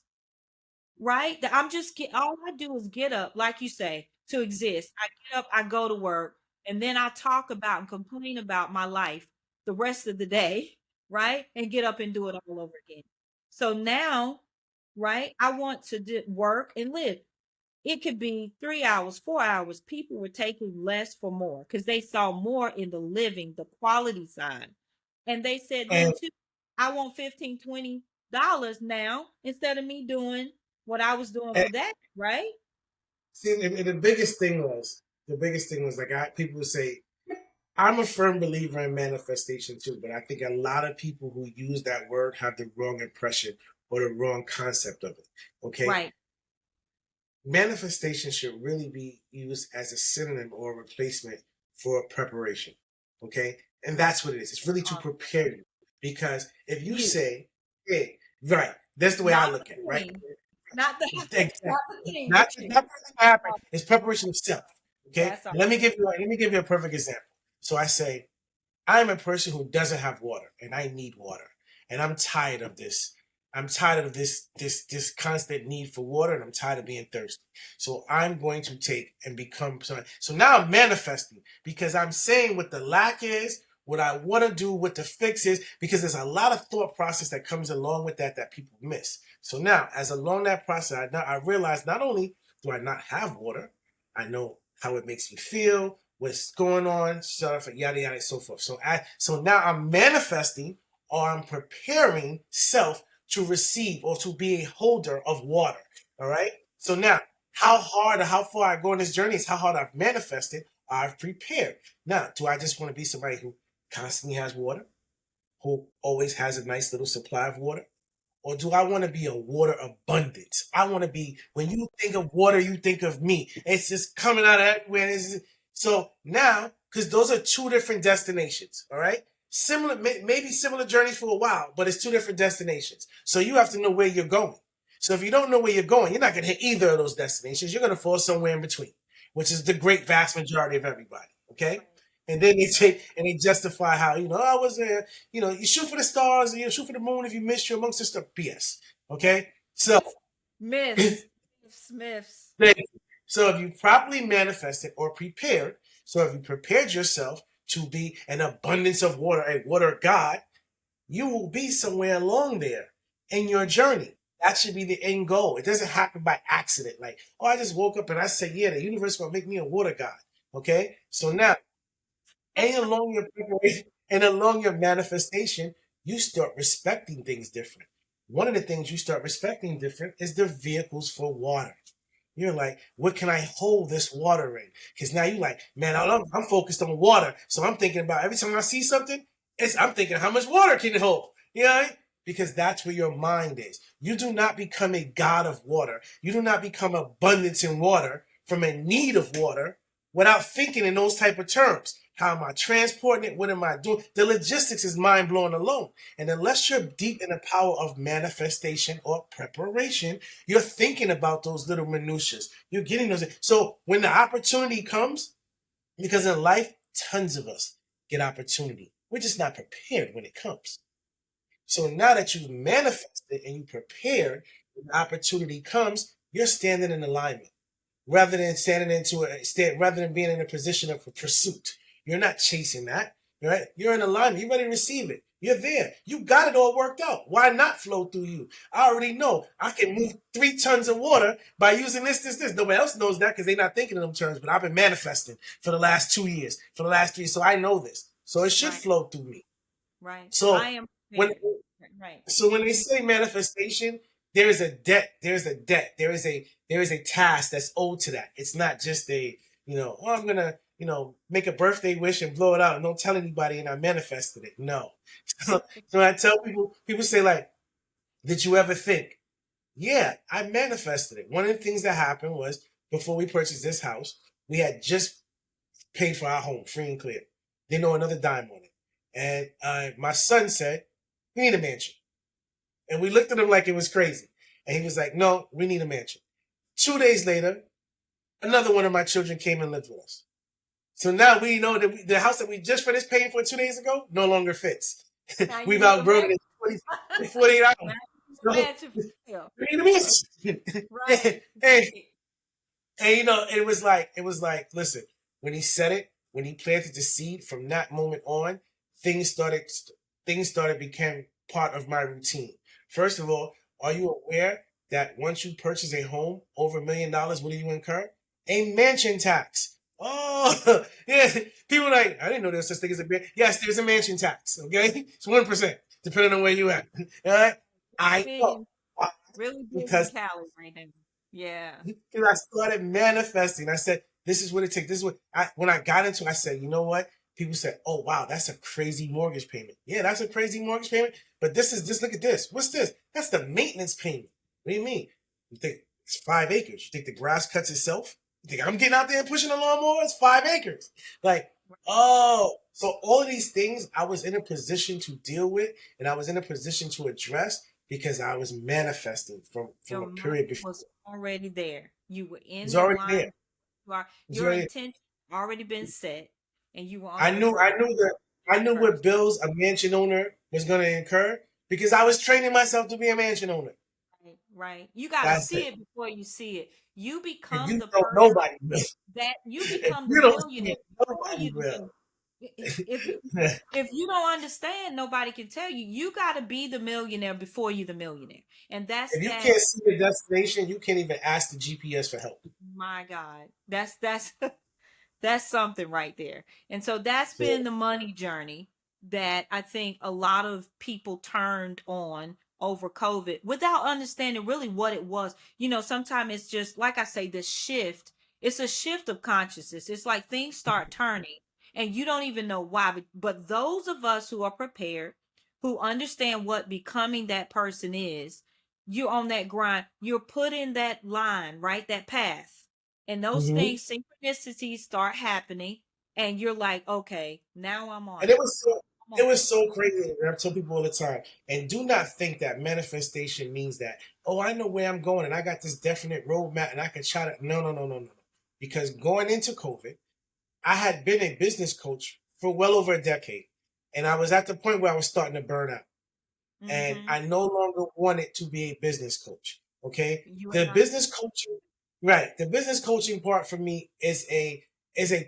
right? That I'm just get all I do is get up, like you say, to exist. I get up, I go to work, and then I talk about and complain about my life the rest of the day, right? And get up and do it all over again. So now, right, I want to work and live. It could be 3 hours, 4 hours. People were taking less for more because they saw more in the living, the quality side. And they said then And, too, I want 15, $20 now instead of me doing what I was doing and for that, right? see, and the biggest thing was like people would say, I'm a firm believer in manifestation too, but I think a lot of people who use that word have the wrong impression or the wrong concept of it. Okay, Right. manifestation should really be used as a synonym or replacement for preparation. Okay, and that's what it is. It's really to Awesome. prepare you, because if you You, say, "Hey, right," that's the way I not look the at it. Right, thing, not the exactly. not the thing, Not but you. not for it to happen. It's preparation of self. Okay, That's all. let me give you a perfect example. So I say, I'm a person who doesn't have water and I need water. And I'm tired of this. I'm tired of this constant need for water, and I'm tired of being thirsty. So I'm going to take and become so now I'm manifesting because I'm saying what the lack is, what I want to do, what the fix is, because there's a lot of thought process that comes along with that people miss. So now, as along that process, I realize not only do I not have water, I know how it makes me feel, what's going on, stuff, yada yada, and so forth. So now I'm manifesting, or I'm preparing self to receive or to be a holder of water. All right. So now, how hard or how far I go in this journey is how hard I've manifested. I've prepared. Now, do I just want to be somebody who constantly has water, who always has a nice little supply of water? Or do I want to be a water abundance? I want to be, when you think of water, you think of me. It's just coming out of everywhere. So now, because those are two different destinations, all right? Similar, maybe similar journeys for a while, but it's two different destinations. So you have to know where you're going. So if you don't know where you're going, you're not going to hit either of those destinations. You're going to fall somewhere in between, which is the great vast majority of everybody, okay? Right. And then they take and they justify how, I was there, you shoot for the stars and you shoot for the moon if you missed, you're amongst the stuff. BS. Okay? So Myths. Myths. so if you properly manifested or prepared, so if you prepared yourself to be an abundance of water, a water god, you will be somewhere along there in your journey. That should be the end goal. It doesn't happen by accident. Like, oh, I just woke up and I said, yeah, the universe gonna make me a water god. Okay? So now, and along your preparation and along your manifestation, you start respecting things different. One of the things you start respecting different is the vehicles for water. You're like, what can I hold this water in? Because now you're like, man, I'm focused on water. So I'm thinking about every time I see something, I'm thinking how much water can it hold? You know, because that's where your mind is. You do not become a god of water. You do not become abundance in water from a need of water without thinking in those type of terms. How am I transporting it? What am I doing? The logistics is mind blowing alone. And unless you're deep in the power of manifestation or preparation, you're thinking about those little minutiae. You're getting those. So when the opportunity comes, because in life, tons of us get opportunity. We're just not prepared when it comes. So now that you've manifested and you prepared, when the opportunity comes, you're standing in alignment rather than rather than being in a position of pursuit. You're not chasing that, right? You're in alignment. You're ready to receive it. You're there. You got it all worked out. Why not flow through you? I already know I can move 3 tons of water by using this. Nobody else knows that because they're not thinking in them terms, but I've been manifesting for the last 2 years, for the last 3. So I know this. So it should Right. flow through me. Right. I So am when prepared. Right. so when they say manifestation, there is a debt. There is a task that's owed to that. It's not just oh, I'm gonna, make a birthday wish and blow it out and don't tell anybody and I manifested it. No. So I tell people say like, did you ever think? Yeah, I manifested it. One of the things that happened was before we purchased this house, we had just paid for our home free and clear. Didn't know another dime on it. And my son said, we need a mansion. And we looked at him like it was crazy. And he was like, no, we need a mansion. 2 days later, another one of my children came and lived with us. So now we know that the house that we just finished paying for 2 days ago no longer fits. Now you We've need a outgrown match. it in 48 Now hours. you need a So, match for real. you know what I mean? Right. Hey, Right. and it was like, listen, when he said it, when he planted the seed, from that moment on, things started, things started became part of my routine. First of all, are you aware that once you purchase a home over $1 million, what do you incur? A mansion tax. Oh, yeah. People are like, I didn't know there was such thing as a yes, there's a mansion tax. Okay, it's 1%, depending on where you at. All right, I know. Million, Why? really big in Because Cali right now. Yeah. because I started manifesting. I said, this is what it takes. This is what when I got into it, I said, you know what? People said, oh wow, that's a crazy mortgage payment. Yeah, that's a crazy mortgage payment. But this is this, look at this. What's this? That's the maintenance payment. What do you mean? You think it's 5 acres? You think the grass cuts itself? You think I'm getting out there and pushing a lawnmower? It's 5 acres. Like, oh, so all of these things I was in a position to deal with, and I was in a position to address because I was manifesting from Your a money period before. was already there. You were It in was the already line. there. It was Your already intention already been set, and you were I on your knew way I knew that I knew what first. bills a mansion owner was going to incur because I was training myself to be a mansion owner. Right, right. You got to That's see it. it before you see it. You If become you the don't, person nobody will. that you If become the you don't see millionaire it, before nobody you the will. millionaire. If you if you don't understand, nobody can tell you. You got to be the millionaire before you the millionaire, and that's If you that. can't see the destination, you can't even ask the GPS for help. My God, that's that's something right there. And so that's So, been the money journey that I think a lot of people turned on over COVID without understanding really what it was. Sometimes it's just like I say, the shift. It's a shift of consciousness. It's like things start turning and you don't even know why. But those of us who are prepared, who understand what becoming that person is, you're on that grind. You're put in that line, right? That path, and those mhm. things, synchronicities start happening, and you're like, okay, now I'm on And it it. was so I'm it on was so crazy. And I tell people all the time, and do not think that manifestation means that, oh, I know where I'm going and I got this definite roadmap and I can try to no, no, no, no, no. Because going into COVID, I had been a business coach for well over a decade. And I was at the point where I was starting to burn out. it. And Mm-hmm. I no longer wanted to be a business coach. Okay. You and The I business both. coaching, right. The business coaching part for me is a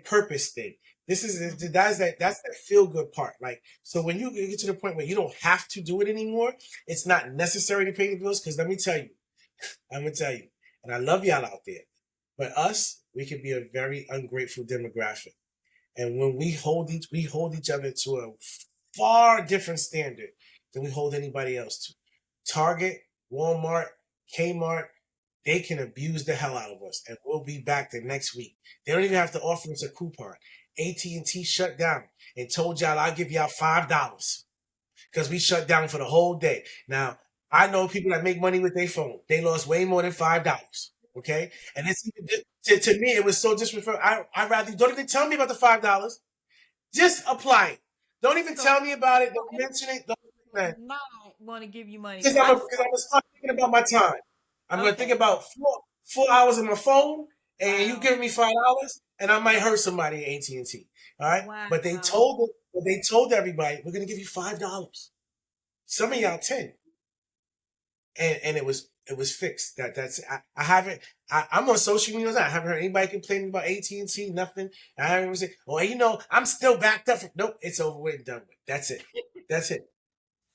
purpose thing. This is Mm-hmm. that's the feel good part. Like, so when you get to the point where you don't have to do it anymore, it's not necessary to pay the bills. Because I'm gonna tell you, and I love y'all out there, but us, we can be a very ungrateful demographic. And when we hold each other to a far different standard than we hold anybody else to. Target, Walmart, Kmart, they can abuse the hell out of us, and we'll be back the next week. They don't even have to offer us a coupon. AT&T shut down and told y'all I'll give y'all $5 because we shut down for the whole day. Now I know people that make money with their phone. They lost way more than $5. Okay, and it's even to me it was so disrespectful. I rather don't even tell me about the $5. Just apply it. Don't even So tell me about it. Don't mention it. Don't man. not want to give you money. Because So I just I'm gonna start thinking about my time. I'm gonna think okay. about four hours on my phone, and you Wow. give me $5, and I might hurt somebody at AT&T. All right, Wow. but they told everybody we're gonna give you $5. Some of See? y'all 10, and it was fixed. I haven't. I'm on social media. I haven't heard anybody complaining about AT&T. Nothing. I haven't even said, "Oh, I'm still backed up." Nope, it's over with and done with. That's it. That's it.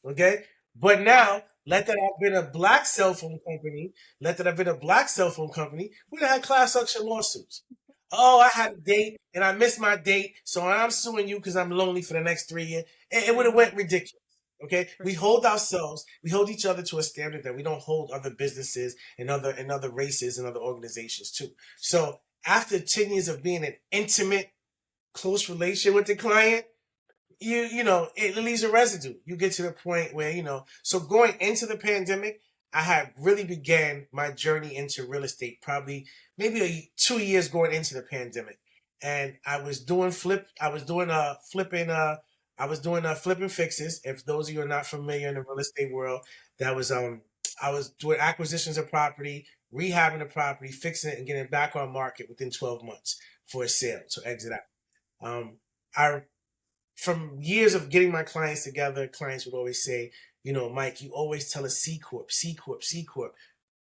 Okay. But Wow. now, let that have been a black cell phone company, let that have been a black cell phone company, we'd have had class action lawsuits. Oh, I had a date and I missed my date, so I'm suing you because I'm lonely for the next 3 years. It would have went ridiculous. Okay, we hold ourselves, we hold each other to a standard that we don't hold other businesses and other races and other organizations to. So after 10 years of being an intimate, close relation with the client, it leaves a residue. You get to the point where so going into the pandemic, I had really began my journey into real estate probably maybe 2 years going into the pandemic. And I was doing flipping fixes. If those of you are not familiar in the real estate world, that was I was doing acquisitions of property, rehabbing the property, fixing it, and getting it back on market within 12 months for a sale to exit out. I from years of getting my clients together, clients would always say, Mike, you always tell us C corp, C corp, C corp.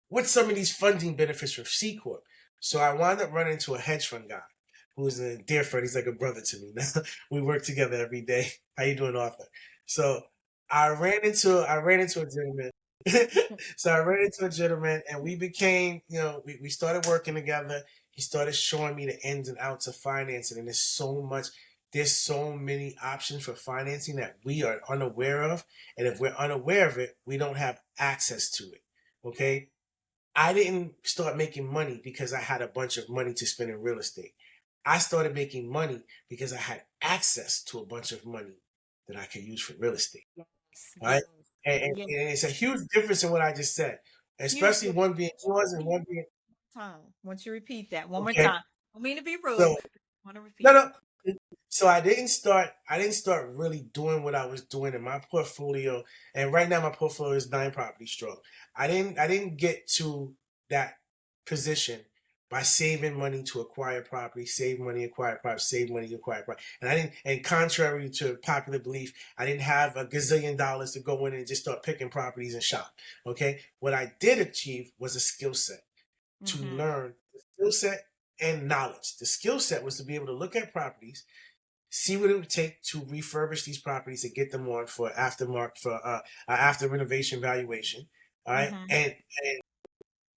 What's some of these funding benefits for C corp? So I wound up running into a hedge fund guy who's a dear friend. He's like a brother to me now. We work together every day. How you doing, Arthur? So I ran into a gentleman. So I ran into a gentleman and we became, we started working together. He started showing me the ins and outs of financing, and there's so many options for financing that we are unaware of. And if we're unaware of it, we don't have access to it. Okay. I didn't start making money because I had a bunch of money to spend in real estate. I started making money because I had access to a bunch of money that I could use for real estate. Yes, All yes, right. And, and, yes. and it's a huge difference in what I just said, Huge especially difference. one being yours and one being Time. Once you repeat that one more okay. time. I don't mean to be rude. So I want to no, repeat it. no. So I didn't start really doing what I was doing in my portfolio. And right now my portfolio is 9 properties strong. I didn't get to that position by saving money to acquire property, save money, acquire property, save money, acquire property. And contrary to popular belief, I didn't have a gazillion dollars to go in and just start picking properties and shop. Okay. What I did achieve was a skill set to Mm-hmm. learn the skill set and knowledge. The skill set was to be able to look at properties, see what it would take to refurbish these properties and get them on for aftermarket for after renovation valuation. All right, Mm-hmm. and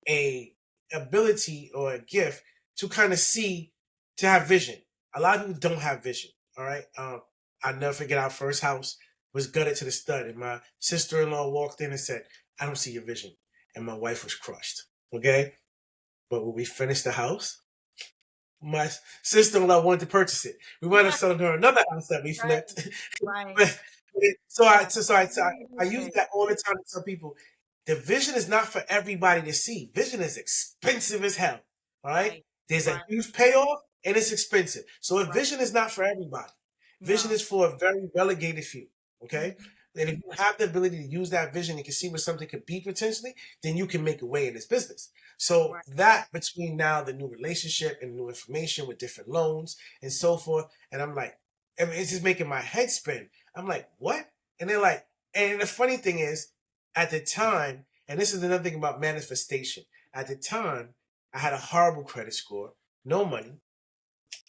a ability or a gift to kind of see, to have vision. A lot of people don't have vision. All right, I'll never forget our first house was gutted to the stud, and my sister-in-law walked in and said, "I don't see your vision," and my wife was crushed. Okay, but when we finished the house, my sister-in-law wanted to purchase it. We wound up selling her another house that we Right. flipped. Right. But so I Yeah. so, so I so I use Right. that all the time to tell people the vision is not for everybody to see. Vision is expensive as hell. All right, Right. there's a Right. huge payoff and it's expensive. So a Right. vision is not for everybody. Vision No. is for a very relegated few. Okay, Mm-hmm. and if you have the ability to use that vision and can see what something could be potentially, then you can make a way in this business. So Right. that between now the new relationship and new information with different loans and so forth, and I'm like, I mean, it's just making my head spin. I'm like, what? And they're like, and the funny thing is, at the time, and this is another thing about manifestation. At the time, I had a horrible credit score, no money,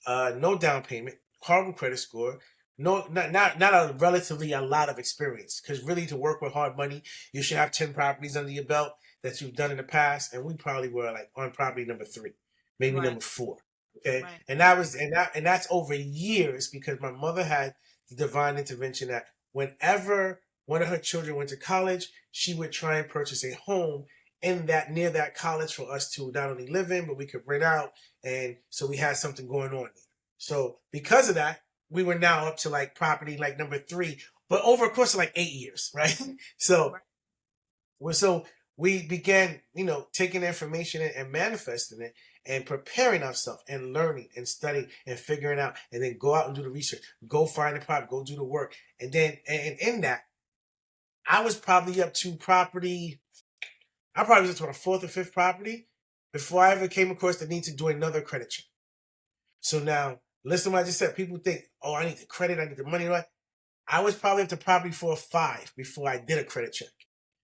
no down payment, horrible credit score, not a relatively a lot of experience. Because really, to work with hard money, you should have 10 properties under your belt that you've done in the past, and we probably were like on property number 3, maybe Right. number 4. Okay, Right. and that's over years because my mother had the divine intervention that whenever one of her children went to college, she would try and purchase a home in that near that college for us to not only live in, but we could rent out, and so we had something going on there. So because of that, we were now up to like property like number 3, but over a course of like 8 years, right? So Right. so we began, taking information and manifesting it and preparing ourselves and learning and studying and figuring out, and then go out and do the research, go find the property, go do the work, and then and in that, I was probably up to property. I probably was up to a 4th or 5th property before I ever came across the need to do another credit check. So now, listen to what I just said. People think, oh, I need the credit, I need the money. Right? I was probably up to property 4 or 5 before I did a credit check.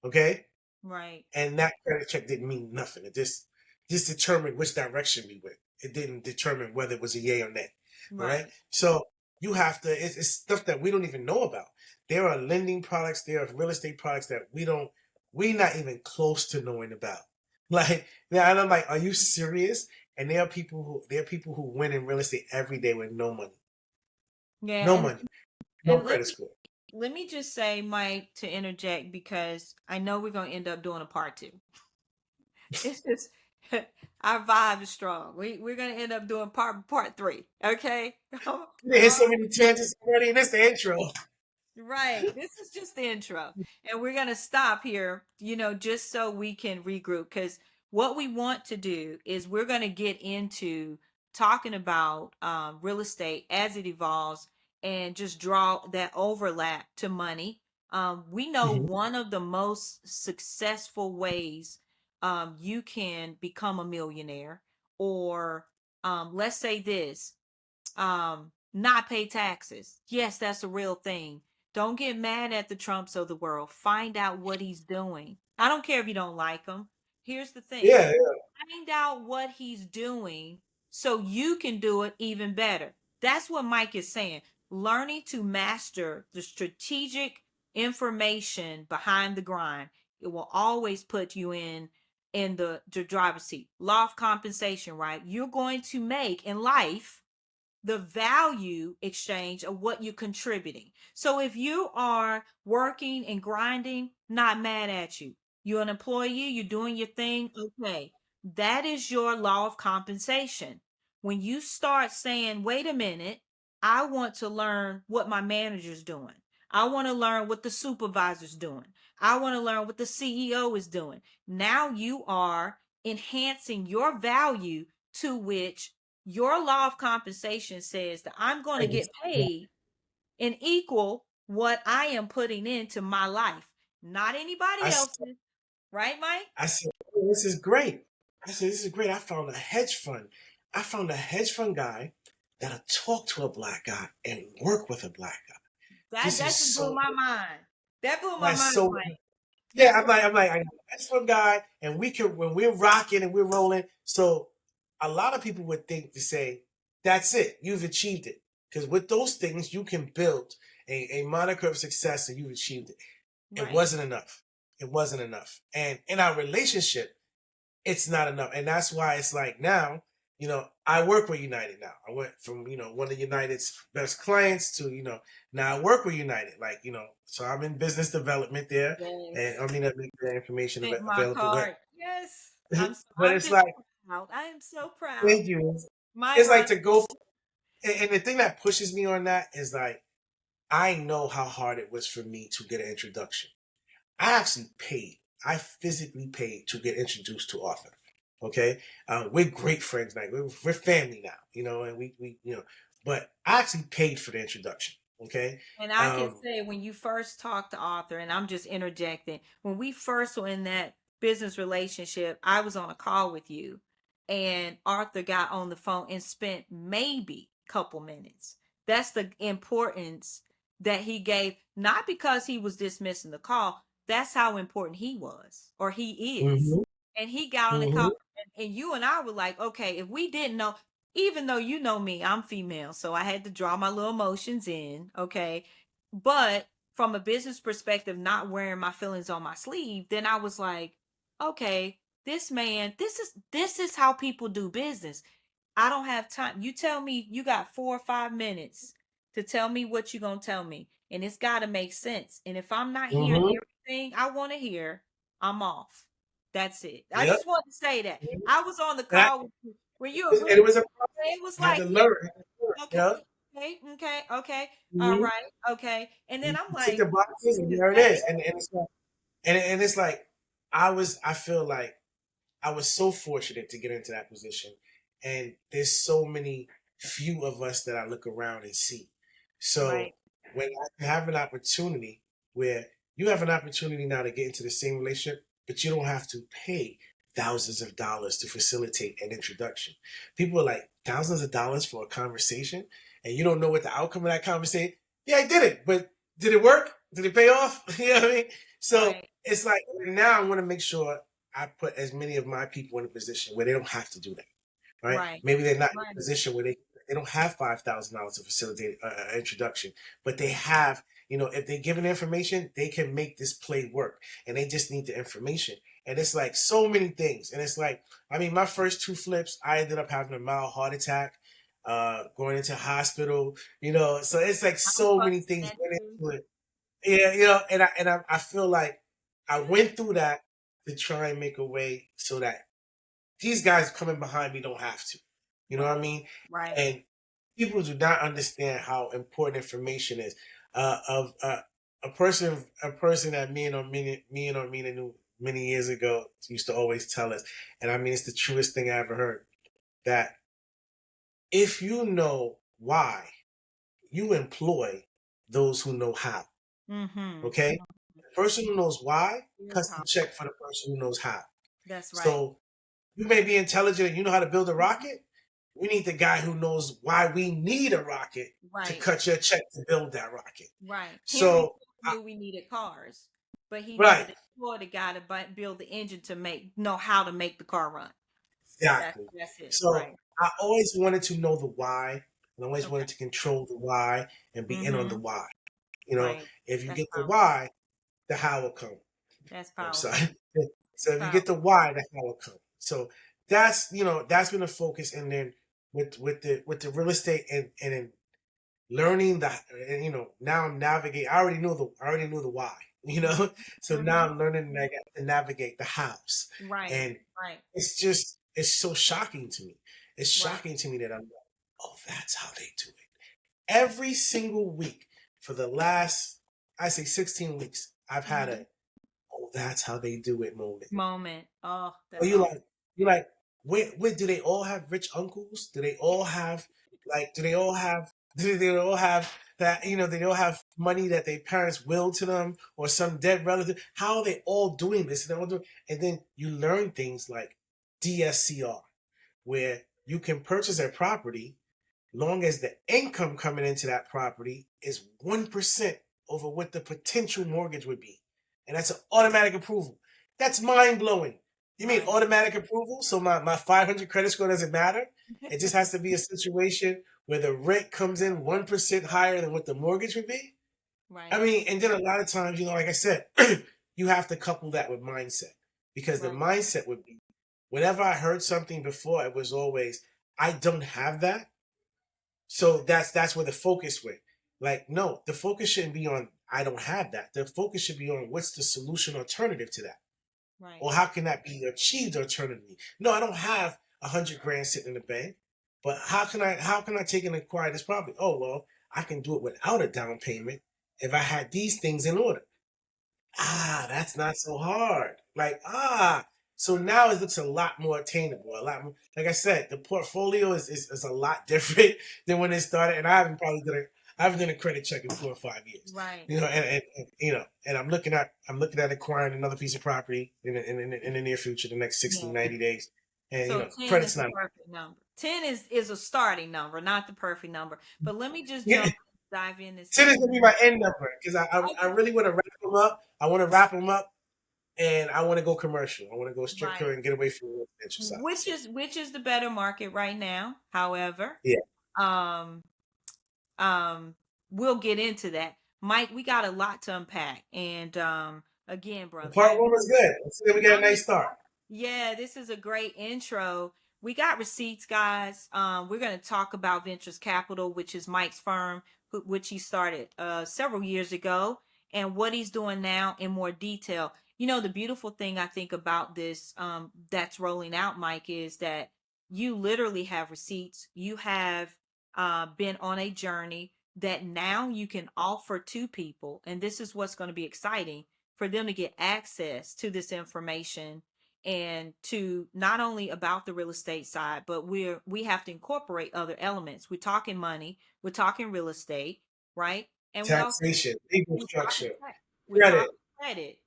Okay? Right. And that credit check didn't mean nothing. It just determined which direction we went. It didn't determine whether it was a yay or nay. All right? Right. So you have to, it's stuff that we don't even know about. There are lending products, there are real estate products that we're not even close to knowing about. Like, now, and I'm like, are you serious? And there are people who win in real estate every day with no money. Yeah. No And money. No and credit score. let me just say, Mike, to interject because I know we're gonna end up doing a part 2. It's just our vibe is strong. We're gonna end up doing part 3. Okay. There's so many tangents already, and that's the intro. Right. This is just the intro. And we're going to stop here, just so we can regroup. Because what we want to do is we're going to get into talking about real estate as it evolves and just draw that overlap to money. We know Mhm. one of the most successful ways you can become a millionaire, or let's say this. not pay taxes. Yes, that's a real thing. Don't get mad at the Trumps of the world. Find out what he's doing. I don't care if you don't like him. Here's the thing, Yeah, yeah. find out what he's doing so you can do it even better. That's what Mike is saying. Learning to master the strategic information behind the grind. It will always put you in the driver's seat. Law of compensation, right? You're going to make in life the value exchange of what you're contributing. So if you are working and grinding, not mad at you. You're an employee, you're doing your thing, okay. That is your law of compensation. When you start saying, wait a minute, I want to learn what my manager's doing. I want to learn what the supervisor's doing. I want to learn what the CEO is doing. Now you are enhancing your value to which your law of compensation says that I'm going to get paid and equal what I am putting into my life, not I anybody said, else's. Right, Mike? I said, "Oh, this is great." I said, this is great. I found a hedge fund. I found a hedge fund guy that'll talk to a black guy and work with a black guy. That This is that just blew so, my mind. That blew my that's mind, so, Mike. yeah, That blew I got a hedge fund guy, and we can, when we're rocking and we're rolling. So a lot of people would think to say, that's it, you've achieved it. Because with those things, you can build a moniker of success and you've achieved it. It right. wasn't enough. It wasn't enough. And in our relationship, it's not enough. And that's why it's like now, I work with United now. I went from, one of United's best clients to, now I work with United. Like, so I'm in business development there. And I Yes. mean, I make that information Fit my available. card. Yes. But I'm it's just like, proud. I am so proud. thank you. My It's like run. to go, and the thing that pushes me on that is like, I know how hard it was for me to get an introduction. I actually paid. I physically paid to get introduced to Arthur. Okay, we're great friends now. We're family now, and But I actually paid for the introduction. Okay, And I can um, say when you first talked to Arthur, and I'm just interjecting, when we first were in that business relationship, I was on a call with you, and Arthur got on the phone and spent maybe a couple minutes. That's the importance that he gave, not because he was dismissing the call. That's how important he was, or he is. mhm, And he got on the call, mhm, and you and I were like, okay, if we didn't know, even though you know me, I'm female, so I had to draw my little emotions in, okay? But from a business perspective, not wearing my feelings on my sleeve, then I was like, okay, this man, this is how people do business. I don't have time. You tell me you got 4 or 5 minutes to tell me what you're gonna tell me. And it's gotta make sense. And if I'm not hearing mhm. everything I want to hear, I'm off. That's it. I Yep. just want to say that. Mhm. I was on the And, call with you where you and agreed. it was a It was I had like, to yeah, learn. I had to learn, okay, yep. okay, all Mhm. right, okay. And then You I'm tick the like, boxes, and there it that is. is And it's like, and it's like, I feel like I was so fortunate to get into that position. And there's so many few of us that I look around and see. So right, when I have an opportunity where you have an opportunity now to get into the same relationship, but you don't have to pay thousands of dollars to facilitate an introduction. People are like, thousands of dollars for a conversation, and you don't know what the outcome of that conversation. Yeah, I did it, but did it work? Did it pay off? You know what I mean? So right, it's like now I want to make sure I put as many of my people in a position where they don't have to do that, right? right, Maybe they're not in a right, position where they don't have $5,000 to facilitate an introduction, but they have, if they given information, they can make this play work, and they just need the information. And it's like so many things, and it's like, I mean, my first two flips, I ended up having a mild heart attack, going into hospital, so it's like I'm so many fussing things at went you. into it. Yeah, and I feel like I went through that to try and make a way so that these guys coming behind me don't have to. You know what I Right, mean? right. And people do not understand how important information is. Of a person that me and Armina knew many years ago used to always tell us, and I mean it's the truest thing I ever heard, that if you know why, you employ those who know how. Mm-hmm. Okay? The person who knows why Very cuts the powerful. check for the person who knows how. That's right. So you may be intelligent and you know how to build a rocket, We need the guy who knows why we need a rocket to Right. cut your check to build that rocket. Right. Henry So, Ford knew we needed cars, but he right, needed to employ the guy to build the engine to know how to make the car run. exactly. That's it. So Right. I always wanted to know the why, and I always Okay. wanted to control the why and be in on the Mm-hmm. why. You know, Right. if you That's get the powerful. why, the how will come. That's I'm powerful. sorry. So That's if you get the powerful. why, the how will come. So that's been a focus. And then with the real estate and then learning the and now I'm navigate. I already knew the why. So now Mm-hmm. I'm learning to navigate the hows. Right. And Right. it's so shocking to me. It's Right. shocking to me that I'm like, oh, that's how they do it. Every single week for the last, I say 16 weeks, I've had Mm-hmm. a, oh, that's how they do it moment. Moment. Oh, Oh, that's awesome. you like, wait, do they all have rich uncles? Do they all have, do they all have, do they all have that, they all have money that their parents willed to them or some dead relative? How are they all doing this? And then you learn things like DSCR, where you can purchase a property long as the income coming into that property is 1% over what the potential mortgage would be. And that's an automatic approval. That's mind blowing. You mean Right. automatic approval? So my 500 credit score doesn't matter? It just has to be a situation where the rent comes in 1% higher than what the mortgage would be? I Right. mean, and then a lot of times, like I said, you have to couple that with mindset because the Right. mindset would be whenever I heard something before, it was always, I don't have that. So that's where the focus went. Like, no, the focus shouldn't be on I don't have that. The focus should be on what's the solution alternative to that, Right. or how can that be achieved alternatively. No, I don't have 100 grand sitting in the bank, but how can I take and acquire this property? Oh well, I can do it without a down payment if I had these things in order. That's not so hard. So now it looks a lot more attainable. A lot more, like I said, the portfolio is a lot different than when it started. And I haven't done a credit check in 4 or 5 years. Right. And I'm looking at acquiring another piece of property in the near future, the next 60, Yeah. 90 days. And So 10 is credit's the not. perfect number. 10 is a starting number, not the perfect number. But let me just Yeah, jump dive in and 10 say, is gonna be my end number because I okay, really want to wrap them up. I want to wrap them up and I want to go commercial. I want to go stricter right. and get away from the residential side. Which So is the better market right now. However, yeah, um um we'll get into that. Mike, we got a lot to unpack. And again, the brother, part one was good. Let's see if we get a I'm nice start. Yeah, this is a great intro. We got receipts, guys. We're going to talk about Ventures Capital, which is Mike's firm, which he started several years ago, and what he's doing now in more detail. The beautiful thing I think about this that's rolling out, Mike, is that you literally have receipts. You have been on a journey that now you can offer to people. And this is what's going to be exciting for them to get access to this information and to not only about the real estate side, but we have to incorporate other elements. We're talking money, we're talking real estate, right? And Taxation, legal we're talking structure, credit. We're credit. talking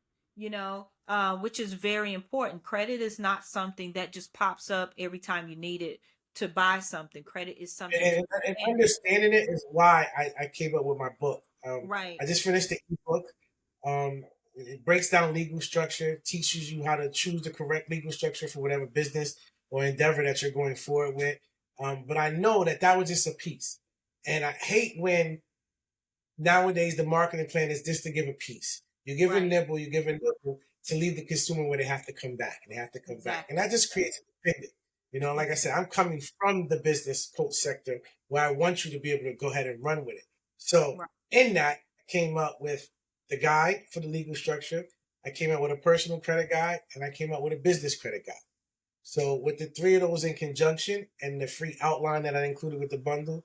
credit, which is very important. Credit is not something that just pops up every time you need it to buy something. Credit is something to And manage. understanding it is why I came up with my book. Right, I just finished the ebook. It breaks down legal structure, teaches you how to choose the correct legal structure for whatever business or endeavor that you're going forward with. But I know that was just a piece. And I hate when nowadays the marketing plan is just to give a piece. You give a right, nibble, you give a nibble to leave the consumer where they have to come back and they have to come back. And exactly. that just creates a dependent. Like I said, I'm coming from the business coach sector where I want you to be able to go ahead and run with it. So Right, in that, I came up with the guide for the legal structure. I came up with a personal credit guide and I came up with a business credit guide. So with the three of those in conjunction and the free outline that I included with the bundle,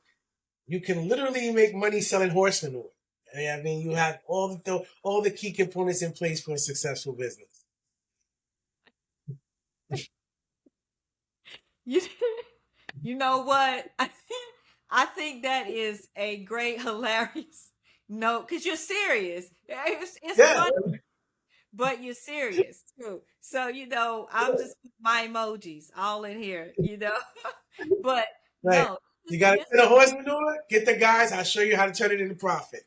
you can literally make money selling horse manure. I mean, you have all the key components in place for a successful business. you You know what? I think that is a great, hilarious note because you're serious. It's Yeah, funny, but you're serious too. So I'm just my emojis all in here. But Right. No, You got to this get a horse manure. Get the guys. I'll show you how to turn it into profit.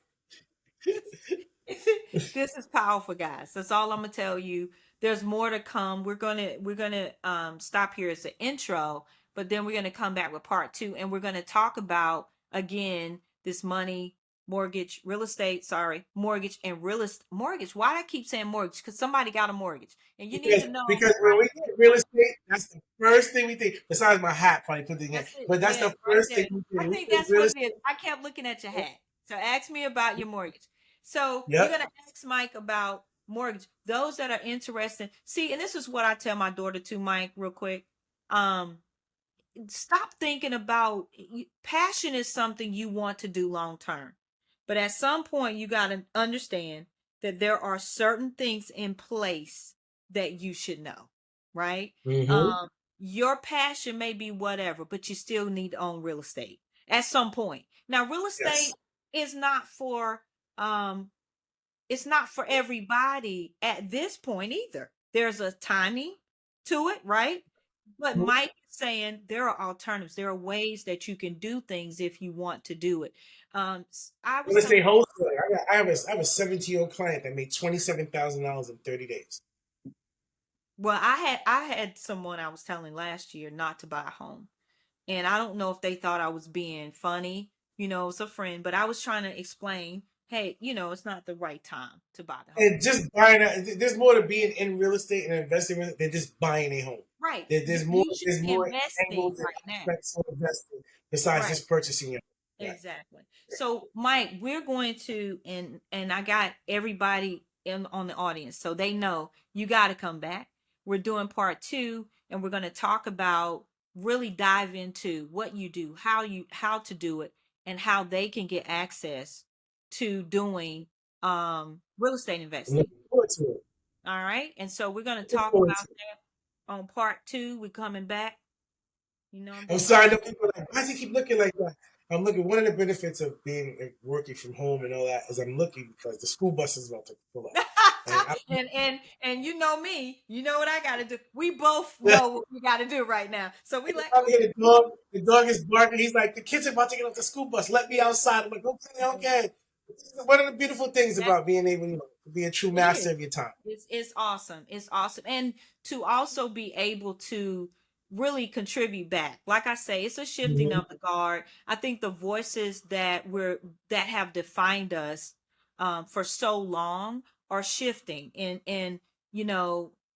this is powerful, guys. That's all I'm gonna tell you. There's more to come. We're gonna stop here as the intro, but then we're gonna come back with part two, and we're gonna talk about again this money, mortgage, real estate. Sorry, mortgage and real estate. Mortgage. Why do I keep saying mortgage? Because somebody got a mortgage, and you need Because to know because when right we there. think real estate, that's the first thing we think. Besides my hat, probably put the in, That's it. but that's Yeah, the right first thing there. we I think. We think think that's real what it is. estate. I kept looking at your hat. So ask me about your mortgage. So we're Yep. gonna ask Mike about mortgage. Those that are interested. See, and this is what I tell my daughter too, Mike, real quick. Um, Stop thinking about passion is something you want to do long term. But at some point you got to understand that there are certain things in place that you should know, right? Mm-hmm. Um your passion may be whatever, but you still need to own real estate at some point. Now, real estate Yes. is not for um it's not for everybody at this point either. There's a timing to it, right? But Mhm. Mike is saying there are alternatives. There are ways that you can do things if you want to do it. I was Real telling, estate wholesale. I have a 17-year-old client that made $27,000 in 30 days. well, I had someone I was telling last year not to buy a home, and I don't know if they thought I was being funny. It's a friend, but I was trying to explain, hey, it's not the right time to buy the home. And just buying there's more to being in real estate and investing in it than just buying a home. Right. There, You there's more you should there's be more investing angles and right now. aspects of investing besides Right. just purchasing it. Right. Exactly. So, Mike, we're going to and I got everybody in on the audience, so they know you got to come back. We're doing part two, and we're going to talk about really dive into what you do, how to do it, and how they can get access to doing real estate I'm investing. looking forward to it. All right, and so we're going to Looking talk forward to about it. that on part two. We're coming back. I'm I'm just sorry, I know people are like, why does he keep looking like that? I'm looking. One of the benefits of being working from home and all that is I'm looking because the school bus is about to pull up, and and you know me, you know what I got to do. We both know what we got to do right now. So we like, I'm here. The dog. The dog is barking. He's like, the kids are about to get off the school bus. Let me outside. I'm like, okay, okay. This is one of the beautiful things that about being able, to be a true it master is. of your time. It's awesome. It's awesome. And to also be able to really contribute back. Like I say, it's a shifting Mm-hmm. of the guard. I think the voices that have defined us for so long are shifting. And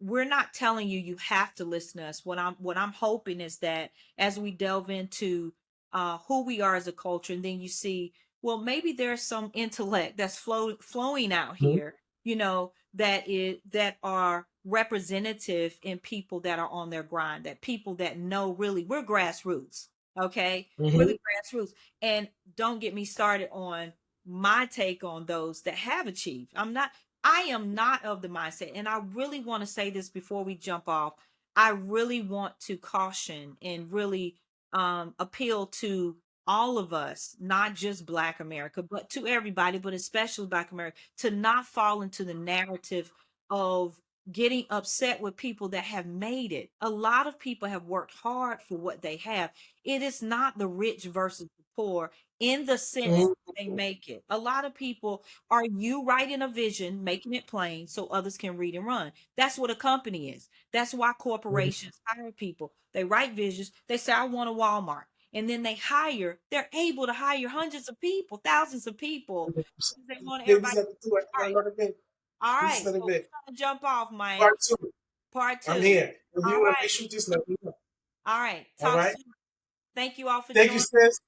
we're not telling you you have to listen to us. What I'm hoping is that as we delve into who we are as a culture, and then you see, well, maybe there's some intellect that's flowing out here, that are representative in people that are on their grind, that people that know really we're grassroots, okay? Mm-hmm. Really grassroots. And don't get me started on my take on those that have achieved. I am not of the mindset, and I really want to say this before we jump off. I really want to caution and really appeal to all of us, not just Black America, but to everybody, but especially Black America, to not fall into the narrative of getting upset with people that have made it. A lot of people have worked hard for what they have. It is not the rich versus the poor in the sense they make it. A lot of people are you writing a vision, making it plain so others can read and run. That's what a company is. That's why corporations hire people. They write visions. They say, I want a Walmart, and then they're able to hire hundreds of people, thousands of people, because they want Business everybody. at the tour. All right. Go to bed. All Business right. at the So we're bed. going to jump off, Mike. Part two. Part I'm two. here. If you All want to right. reshoot this, let me know. All right. All Talk right. soon. Thank you all for Thank you, joining. sis.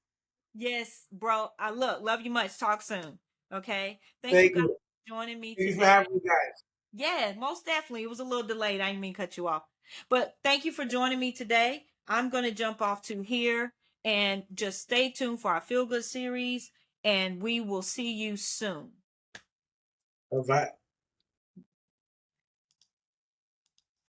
Yes, bro. I love you much. Talk soon. Okay. Thank you Thank guys you. for joining me Thank you for today. having me, guys. Yeah, most definitely. It was a little delayed. I didn't mean to cut you off. But thank you for joining me today. I'm going to jump off to here and just stay tuned for our Feel Good series, and we will see you soon. All right.